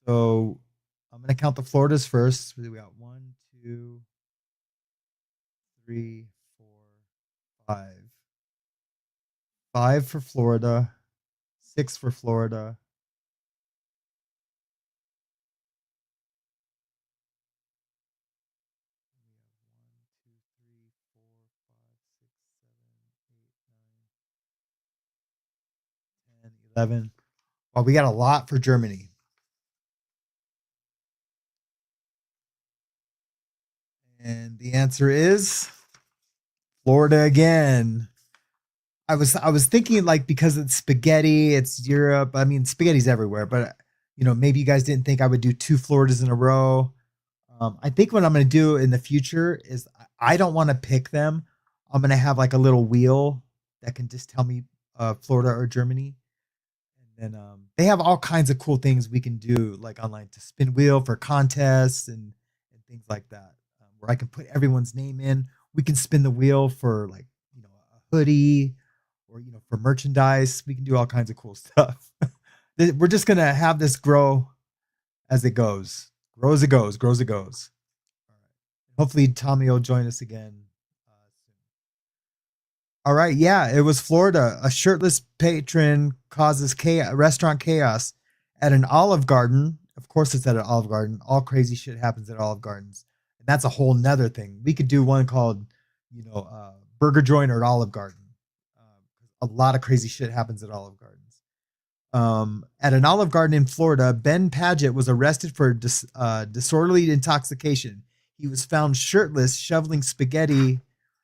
So I'm gonna count the Floridas first. We got 1, 2, 3, 4, 5. 5 for Florida, 6 for Florida. We have 1, 2, 3, 4, 5, 6, 7, 8, 9, 10, 11. Well, we got a lot for Germany. And the answer is Florida again. I was thinking like because it's spaghetti, it's Europe. I mean, spaghetti's everywhere, but maybe you guys didn't think I would do 2 Floridas in a row. I think what I'm going to do in the future is I don't want to pick them. I'm going to have like a little wheel that can just tell me Florida or Germany. And then they have all kinds of cool things we can do like online to spin wheel for contests and things like that, where I can put everyone's name in. We can spin the wheel for like, a hoodie or, for merchandise. We can do all kinds of cool stuff. We're just going to have this grow as it goes. Grow as it goes, grows as it goes. All right. Hopefully Tommy will join us again soon. All right, yeah, it was Florida. A shirtless patron causes restaurant chaos at an Olive Garden. Of course, it's at an Olive Garden. All crazy shit happens at Olive Gardens, and that's a whole nother thing. We could do one called, Burger Joint or Olive Garden. A lot of crazy shit happens at Olive Gardens. At an Olive Garden in Florida, Ben Paget was arrested for disorderly intoxication. He was found shirtless, shoveling spaghetti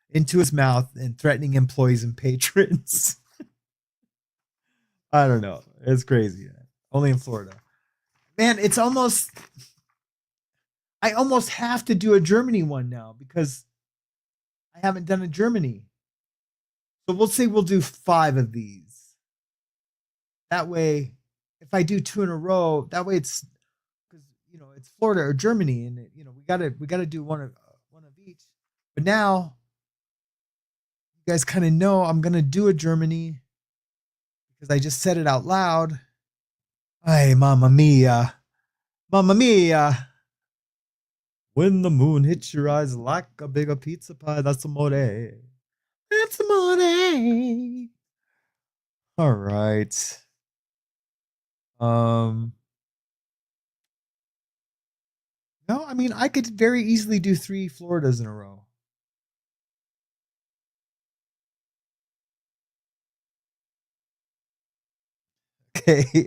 into his mouth and threatening employees and patrons. I don't know. It's crazy. Only in Florida. Man, I almost have to do a Germany one now because I haven't done a Germany. So we'll say we'll do 5 of these. That way, if I do 2 in a row, that way it's because it's Florida or Germany, and we gotta do one of each. But now you guys kind of know I'm gonna do a Germany because I just said it out loud. Ay, mamma mia, mamma mia. When the moon hits your eyes like a bigger pizza pie, that's amore. That's amore. All right. No, I mean I could very easily do 3 Floridas in a row. Okay.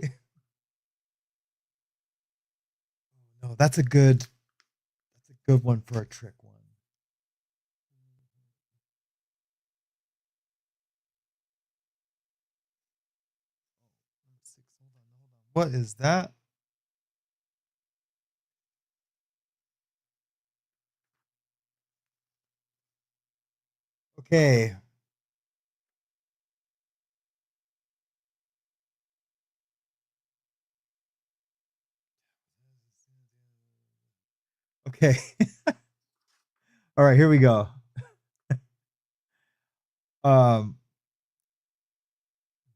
No, that's a good one for a trick one. What is that? Okay. Okay. All right, here we go. Um,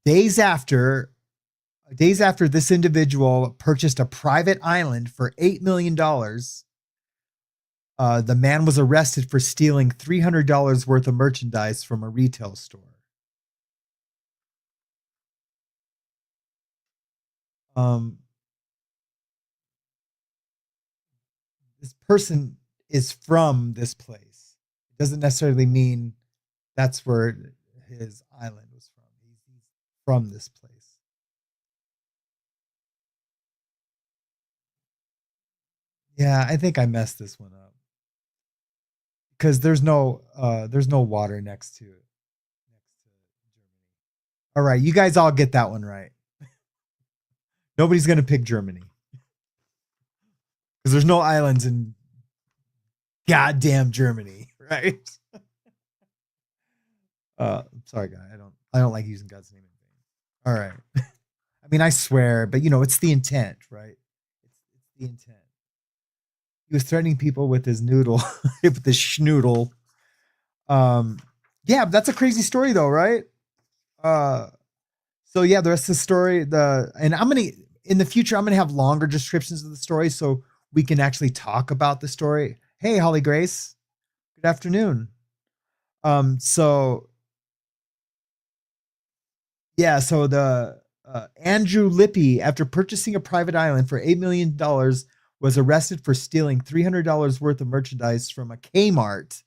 days after this individual purchased a private island for $8 million, the man was arrested for stealing $300 worth of merchandise from a retail store. This person is from this place. It doesn't necessarily mean that's where his island was from. He's from this place. Yeah, I think I messed this one up because there's no water next to it. All right, you guys all get that one right. Nobody's gonna pick Germany because there's no islands in goddamn Germany, right? Sorry, guy. I don't like using God's name in vain. All right. I mean, I swear, but it's the intent, right? It's the intent. He was threatening people with his noodle, with his schnoodle. Yeah, that's a crazy story though, right? So yeah, the rest of the story, and in the future, I'm gonna have longer descriptions of the story so we can actually talk about the story. Hey, Holly Grace, good afternoon. So yeah, so the Andrew Lippy, after purchasing a private island for $8 million, was arrested for stealing $300 worth of merchandise from a Kmart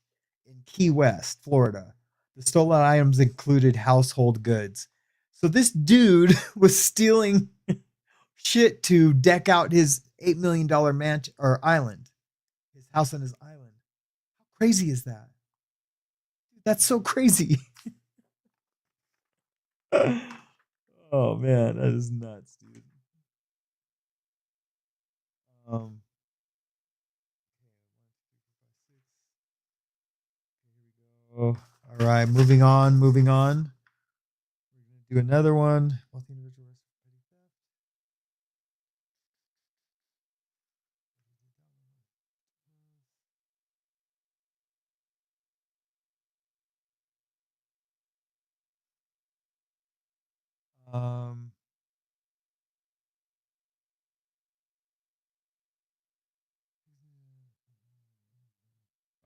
in Key West, Florida. The stolen items included household goods. So this dude was stealing shit to deck out his $8 million mansion or island, his house on his island. How crazy is that? That's so crazy. Oh man, that is nuts, dude. All right, moving on. We're gonna do another one.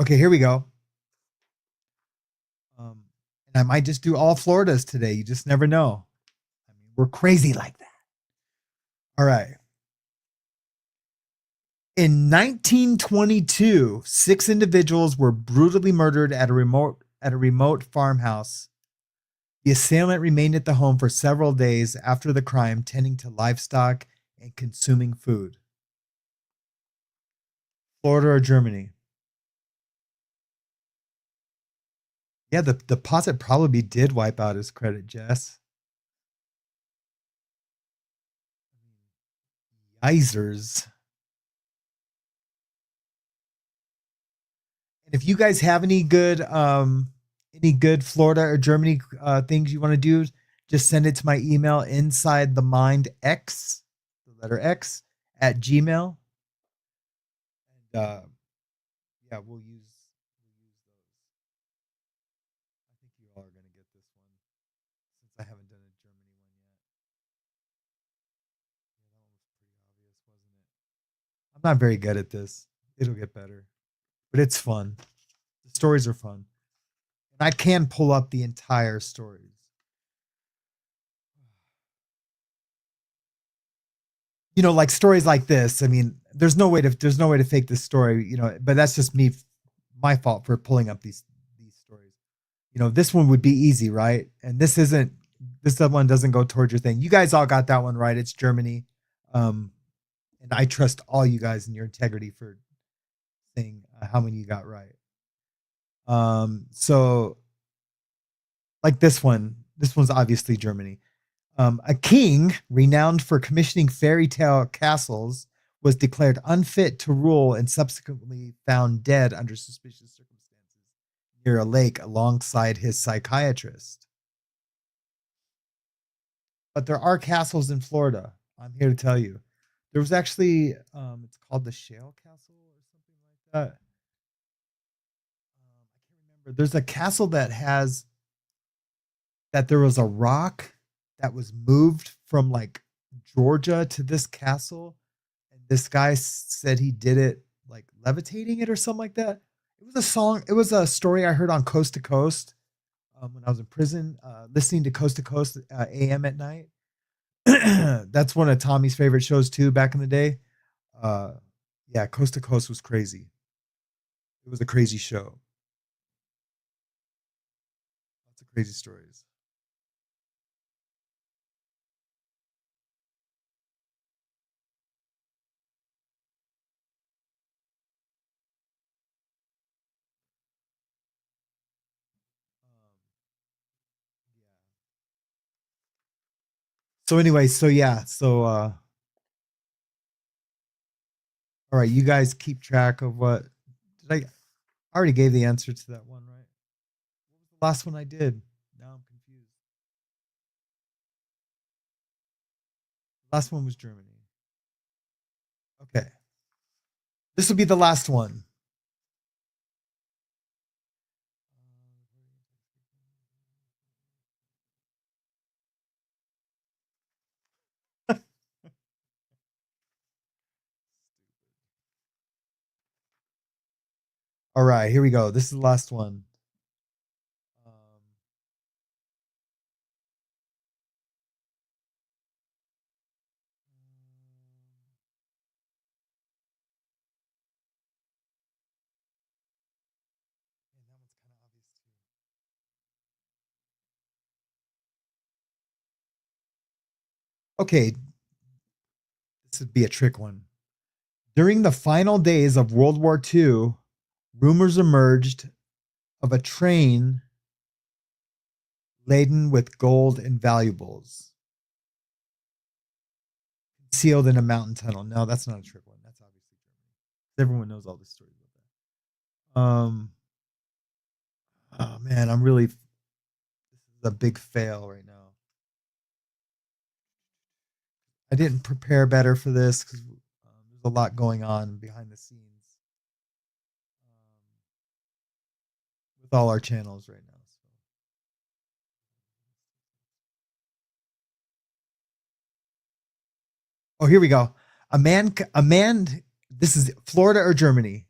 Okay, here we go. And I might just do all Floridas today. You just never know. I mean, we're crazy like that. All right. In 1922, 6 individuals were brutally murdered at a remote farmhouse. The assailant remained at the home for several days after the crime, tending to livestock and consuming food. Florida or Germany? Yeah, the deposit probably did wipe out his credit, Jess. Yizers. And if you guys have any good Florida or Germany things you want to do, just send it to my email inside the mind X, the letter X, at Gmail. And yeah, we'll use those. I think you all are gonna get this one since I haven't done a Germany one yet. Yeah, that one was pretty obvious, wasn't it? I'm not very good at this. It'll get better. But it's fun. The stories are fun. And I can pull up the entire stories. Like stories like this. I mean, there's no way to fake this story, but that's just my fault for pulling up these stories. This one would be easy, right? And this one doesn't go towards your thing. You guys all got that one right. It's Germany. And I trust all you guys in your integrity for saying how many you got right. So like this one's obviously Germany. A king renowned for commissioning fairy tale castles was declared unfit to rule and subsequently found dead under suspicious circumstances near a lake alongside his psychiatrist. But there are castles in Florida. I'm here to tell you. There was actually, it's called the Shale Castle or something like that. I can't remember. There's a castle that has that there was a rock that was moved from like Georgia to this castle, and this guy said he did it like levitating it or something like that. It was a song. It was a story I heard on Coast to Coast when I was in prison, listening to Coast AM at night. That's one of Tommy's favorite shows too. Back in the day, yeah, Coast to Coast was crazy. It was a crazy show. Lots of crazy stories. So anyway, so yeah, so all right, you guys keep track of what did I already gave the answer to that one, right? What was the last one I did? Now I'm confused. Last one was Germany. Okay. This will be the last one. All right, here we go. This is the last one. Okay, this would be a trick one. During the final days of World War II, rumors emerged of a train laden with gold and valuables concealed in a mountain tunnel. No, that's not a trick one. That's obviously Germany. Everyone knows all the stories about that. Oh man, this is a big fail right now. I didn't prepare better for this because there's a lot going on behind the scenes with all our channels right now. So. Oh, here we go. A man. This is Florida or Germany.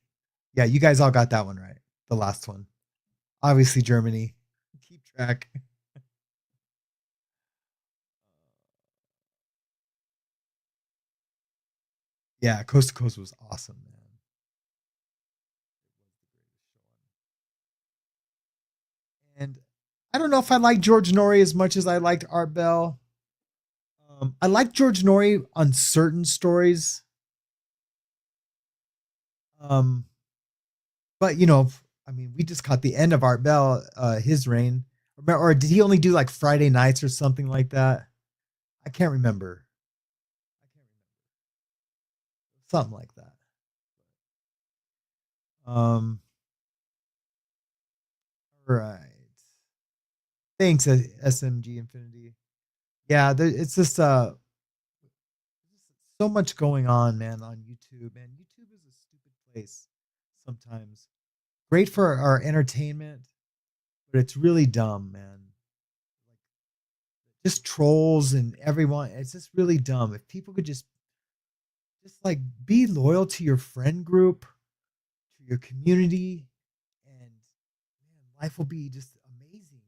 Yeah, you guys all got that one right. The last one, obviously Germany. Keep track. Yeah, Coast to Coast was awesome, man. And I don't know if I like George Norrie as much as I liked Art Bell. I like George Norrie on certain stories. But you know, I mean, we just caught the end of Art Bell, his reign. Or did he only do like Friday nights or something like that? I can't remember. Something like that. Right. Thanks, SMG Infinity. Yeah, it's just so much going on, man, on YouTube. Man, YouTube is a stupid place sometimes. Great for our entertainment, but it's really dumb, man. Just trolls and everyone. It's just really dumb. If people could just like be loyal to your friend group, to your community, and man, life will be just amazing.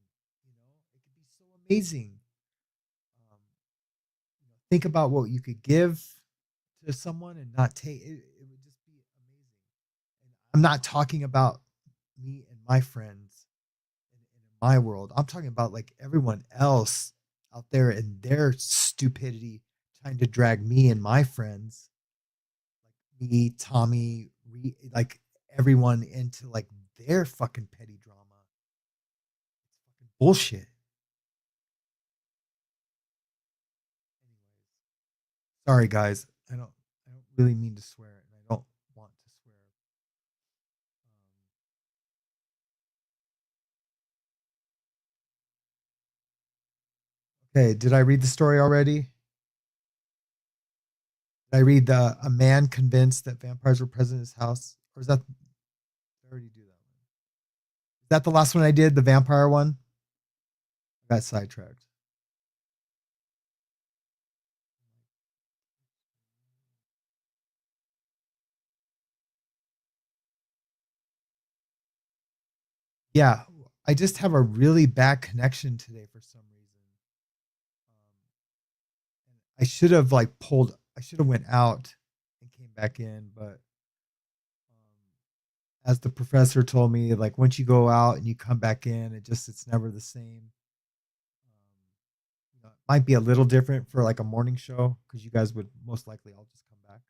You know, it could be so amazing. Think about what you could give to someone and not take it. It would just be amazing. And I'm not talking about me and my friends in my world. I'm talking about like everyone else out there and their stupidity trying to drag me and my friends, like me, Tommy, like everyone into like their fucking petty drama. Fucking bullshit. Sorry, guys. I don't really mean to swear, and I don't want to swear. Okay, did I read the story already? Did I read a man convinced that vampires were present in his house, or is that did I already do that one? Is that the last one I did? The vampire one? I got sidetracked. Yeah, I just have a really bad connection today for some reason. I should have I should have went out and came back in, but as the professor told me, like once you go out and you come back in, it's never the same. You know, it might be a little different for like a morning show because you guys would most likely all just come back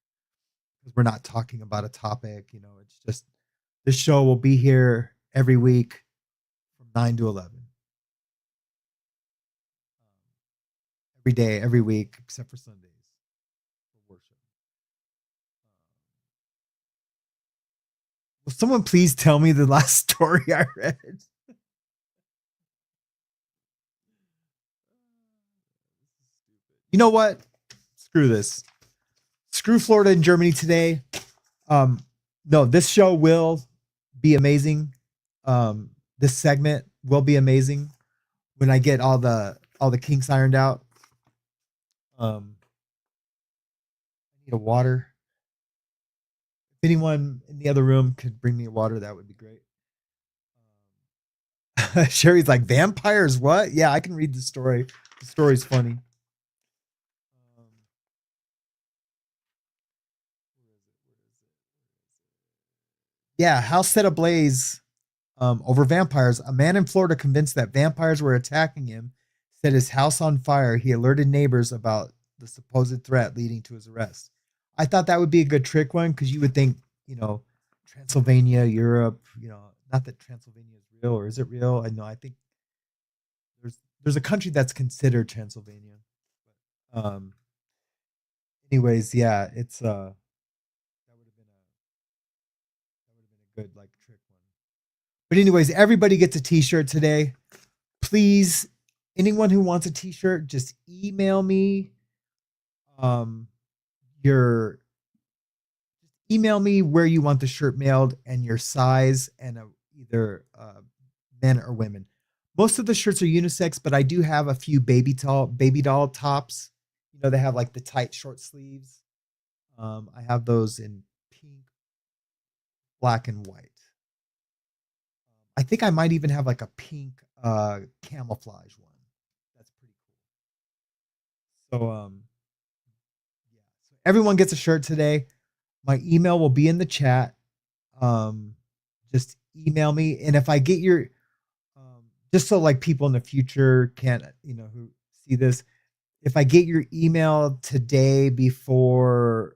because we're not talking about a topic. You know, it's just this show will be here every week from 9 to 11. Every day, every week, except for Sundays for worship. Will someone please tell me the last story I read? You know what? Screw this. Screw Florida and Germany today. No, this show will be amazing. This segment will be amazing when I get all the kinks ironed out. I need a water. If anyone in the other room could bring me a water, that would be great. Sherry's like, vampires, what? Yeah, I can read the story. The story's funny. Yeah, house set ablaze over vampires. A man in Florida convinced that vampires were attacking him set his house on fire. He alerted neighbors about the supposed threat leading to his arrest. I thought that would be a good trick one because you would think, you know, Transylvania, Europe, you know, not that Transylvania is real, or is it real? I know, I think there's a country that's considered Transylvania. Um anyways, yeah, it's that would have been a good like trick one. But anyways, everybody gets a t-shirt today. Please, anyone who wants a t-shirt, just email me um your email me where you want the shirt mailed and your size and either men or women. Most of the shirts are unisex, but I do have a few baby doll tops. You know, they have like the tight short sleeves. I have those in pink, black, and white. I think I might even have like a pink camouflage one. That's pretty cool. So yeah. So everyone gets a shirt today. My email will be in the chat. Just email me, and if I get your just so like people in the future can't, you know, who see this, if I get your email today before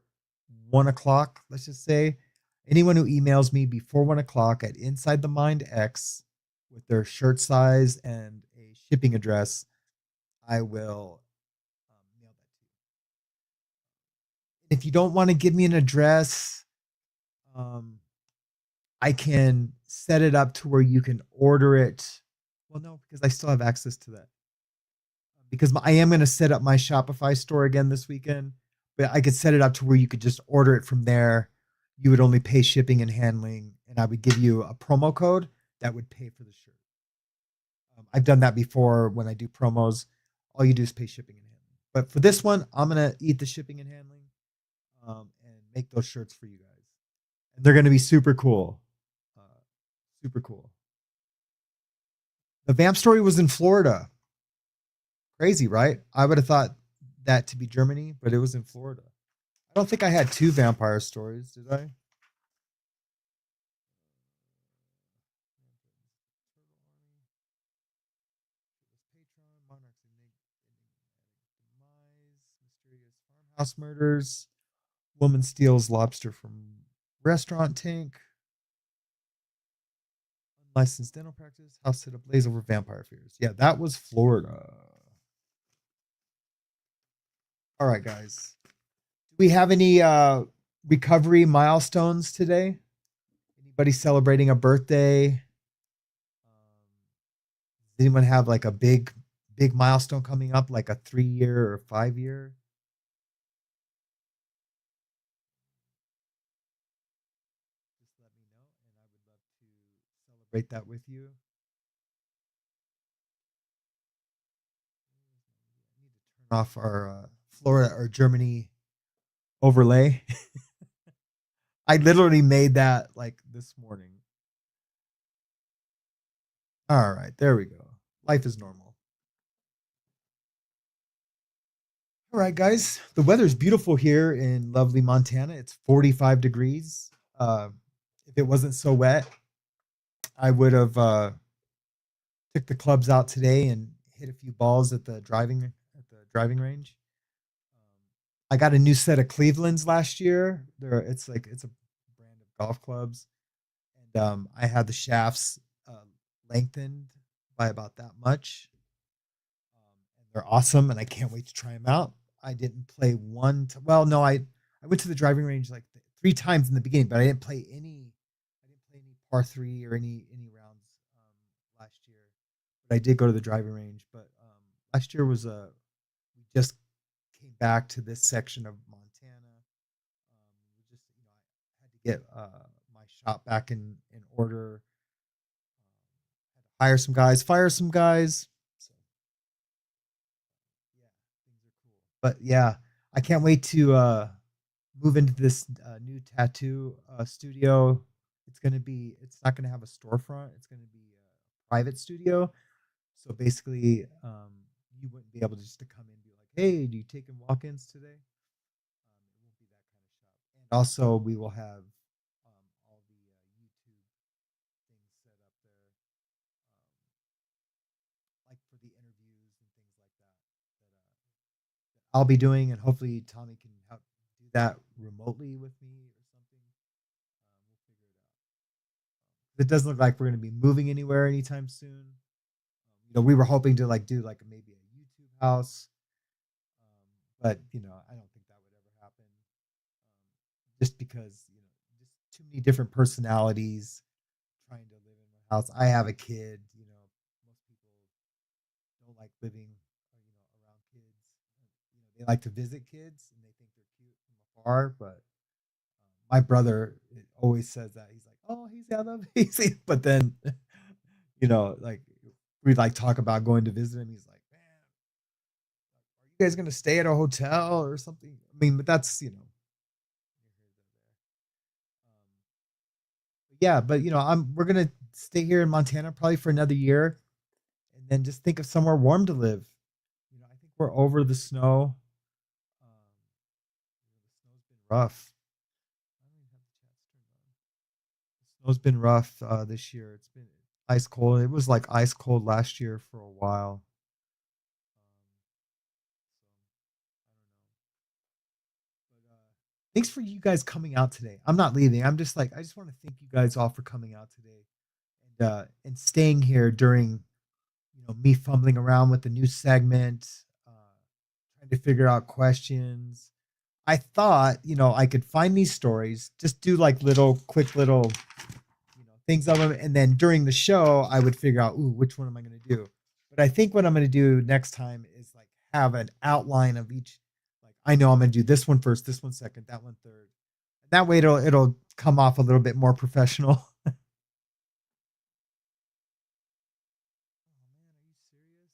1 o'clock, let's just say, anyone who emails me before 1 o'clock at Inside the Mind X with their shirt size and a shipping address, I will mail that to you. If you don't want to give me an address, I can set it up to where you can order it. Well, no, because I still have access to that. Because I am going to set up my Shopify store again this weekend, but I could set it up to where you could just order it from there. You would only pay shipping and handling, and I would give you a promo code that would pay for the shirt. I've done that before when I do promos. All you do is pay shipping and handling. But for this one, I'm going to eat the shipping and handling and make those shirts for you guys. And they're going to be super cool. Super cool. The vamp story was in Florida. Crazy, right? I would have thought that to be Germany, but it was in Florida. I don't think I had two vampire stories, did I? Farmhouse murders. Woman steals lobster from restaurant tank. Unlicensed dental practice. House set ablaze over vampire fears. Yeah, that was Florida. All right, guys. Do we have any recovery milestones today? Anybody celebrating a birthday? Does anyone have like a big milestone coming up, like a 3-year or 5-year? Just let me know, and I would love to celebrate that with you. turn off our Florida or Germany overlay. I literally made that like this morning. All right, there we go. Life is normal. All right, guys. The weather's beautiful here in lovely Montana. It's 45 degrees. If it wasn't so wet, I would have took the clubs out today and hit a few balls at the driving range. I got a new set of Clevelands last year. It's a brand of golf clubs, and I had the shafts lengthened by about that much. And they're awesome, and I can't wait to try them out. I didn't play well, no, I went to the driving range like 3 times in the beginning, but I didn't play any par 3 or any rounds last year. But I did go to the driving range. But last year was we just came back to this section of Montana. I had to get my shop back in order. Had to hire some guys, fire some guys. So, yeah, things are cool. But yeah, I can't wait to move into this new tattoo studio. It's not gonna have a storefront. It's gonna be a private studio. So basically, you wouldn't be able just to come in and be like, "Hey, do you take in walk-ins today?" It won't be that kind of shop. And also, we will have all the YouTube things set up there, like for the interviews and things like that I'll be doing, and hopefully Tommy can help do that remotely with me or something. We'll figure it out. It doesn't look like we're going to be moving anywhere anytime soon. We were hoping to like do like maybe a YouTube house, but I don't think that would ever happen. Just because just too many different personalities trying to live in one house. I have a kid. Most people don't like living, around kids. They like to visit kids and they think they're cute from afar. But my brother always says that he's like, "Oh, he's out of easy," but then like we like talk about going to visit him. He's like, "Man, are you guys gonna stay at a hotel or something?" I mean, but that's yeah, but we're gonna stay here in Montana probably for another year, and then just think of somewhere warm to live. I think we're over the snow. The snow's been rough. I don't even have the chats turned on. The snow's been rough this year. It's been ice cold. It was like ice cold last year for a while. But thanks for you guys coming out today. I'm not leaving. I just want to thank you guys all for coming out today and staying here during me fumbling around with the new segment, trying to figure out questions. I thought, I could find these stories, just do like quick little, things of them. And then during the show, I would figure out, ooh, which one am I going to do? But I think what I'm going to do next time is like have an outline of each. Like, I know I'm going to do this one first, this one second, that one third. And that way it'll come off a little bit more professional. Oh man, are you serious?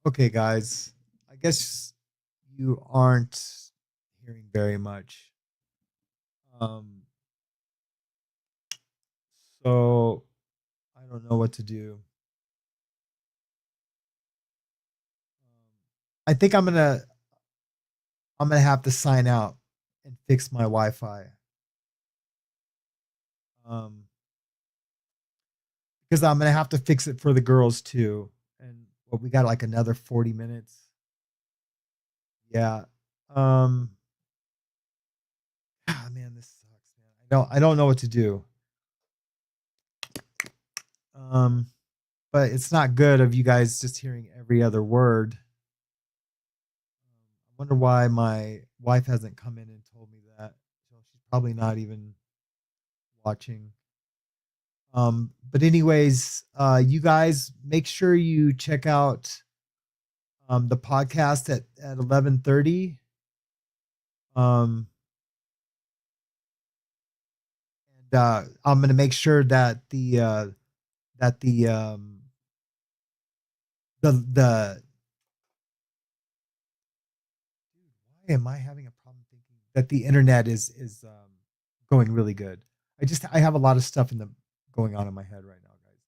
Okay, guys. I guess you aren't hearing very much. So I don't know what to do. I think I'm gonna have to sign out and fix my Wi-Fi. Because I'm gonna have to fix it for the girls too. And we got like another 40 minutes. Yeah. Man, this sucks, man. I don't know what to do. But it's not good of you guys just hearing every other word. I wonder why my wife hasn't come in and told me that. So she's probably not even watching. But anyways, you guys make sure you check out the podcast at 11:30. And I'm gonna make sure that the the why am I having a problem thinking that the internet is going really good? I have a lot of stuff going on in my head right now, guys.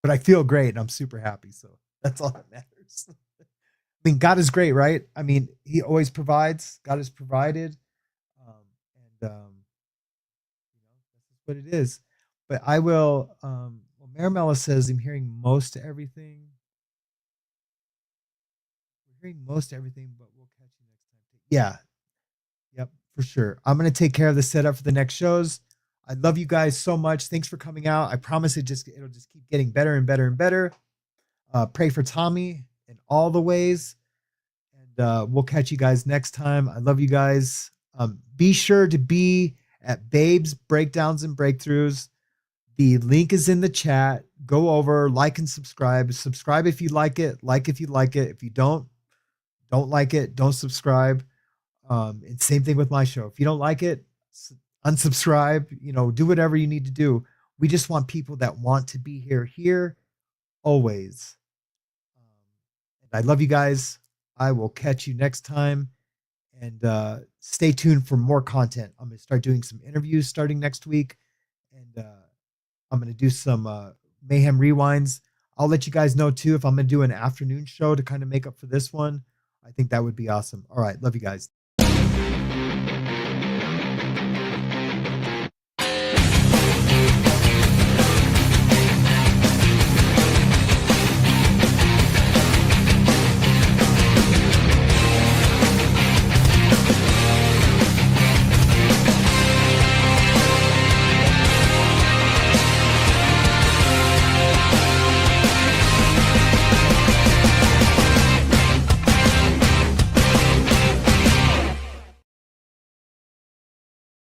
But I feel great and I'm super happy. So that's all that matters. I mean, God is great, right? I mean, He always provides. God has provided, and that's what it is. But I will. Well, Marimella says I'm hearing most of everything. We're hearing most of everything, but we'll catch you next time. Yeah. Yep, for sure. I'm gonna take care of the setup for the next shows. I love you guys so much. Thanks for coming out. I promise it'll just keep getting better and better and better. Pray for Tommy in all the ways. And we'll catch you guys next time. I love you guys. Be sure to be at Babe's Breakdowns and Breakthroughs. The link is in the chat. Go over, like and subscribe. Subscribe if you like it. Like if you like it. If you don't like it, don't subscribe. And same thing with my show. If you don't like it, unsubscribe, do whatever you need to do. We just want people that want to be here always. And I love you guys. I will catch you next time, and stay tuned for more content. I'm going to start doing some interviews starting next week, and I'm going to do some Mayhem Rewinds. I'll let you guys know too if I'm going to do an afternoon show to kind of make up for this one. I think that would be awesome. All right. Love you guys.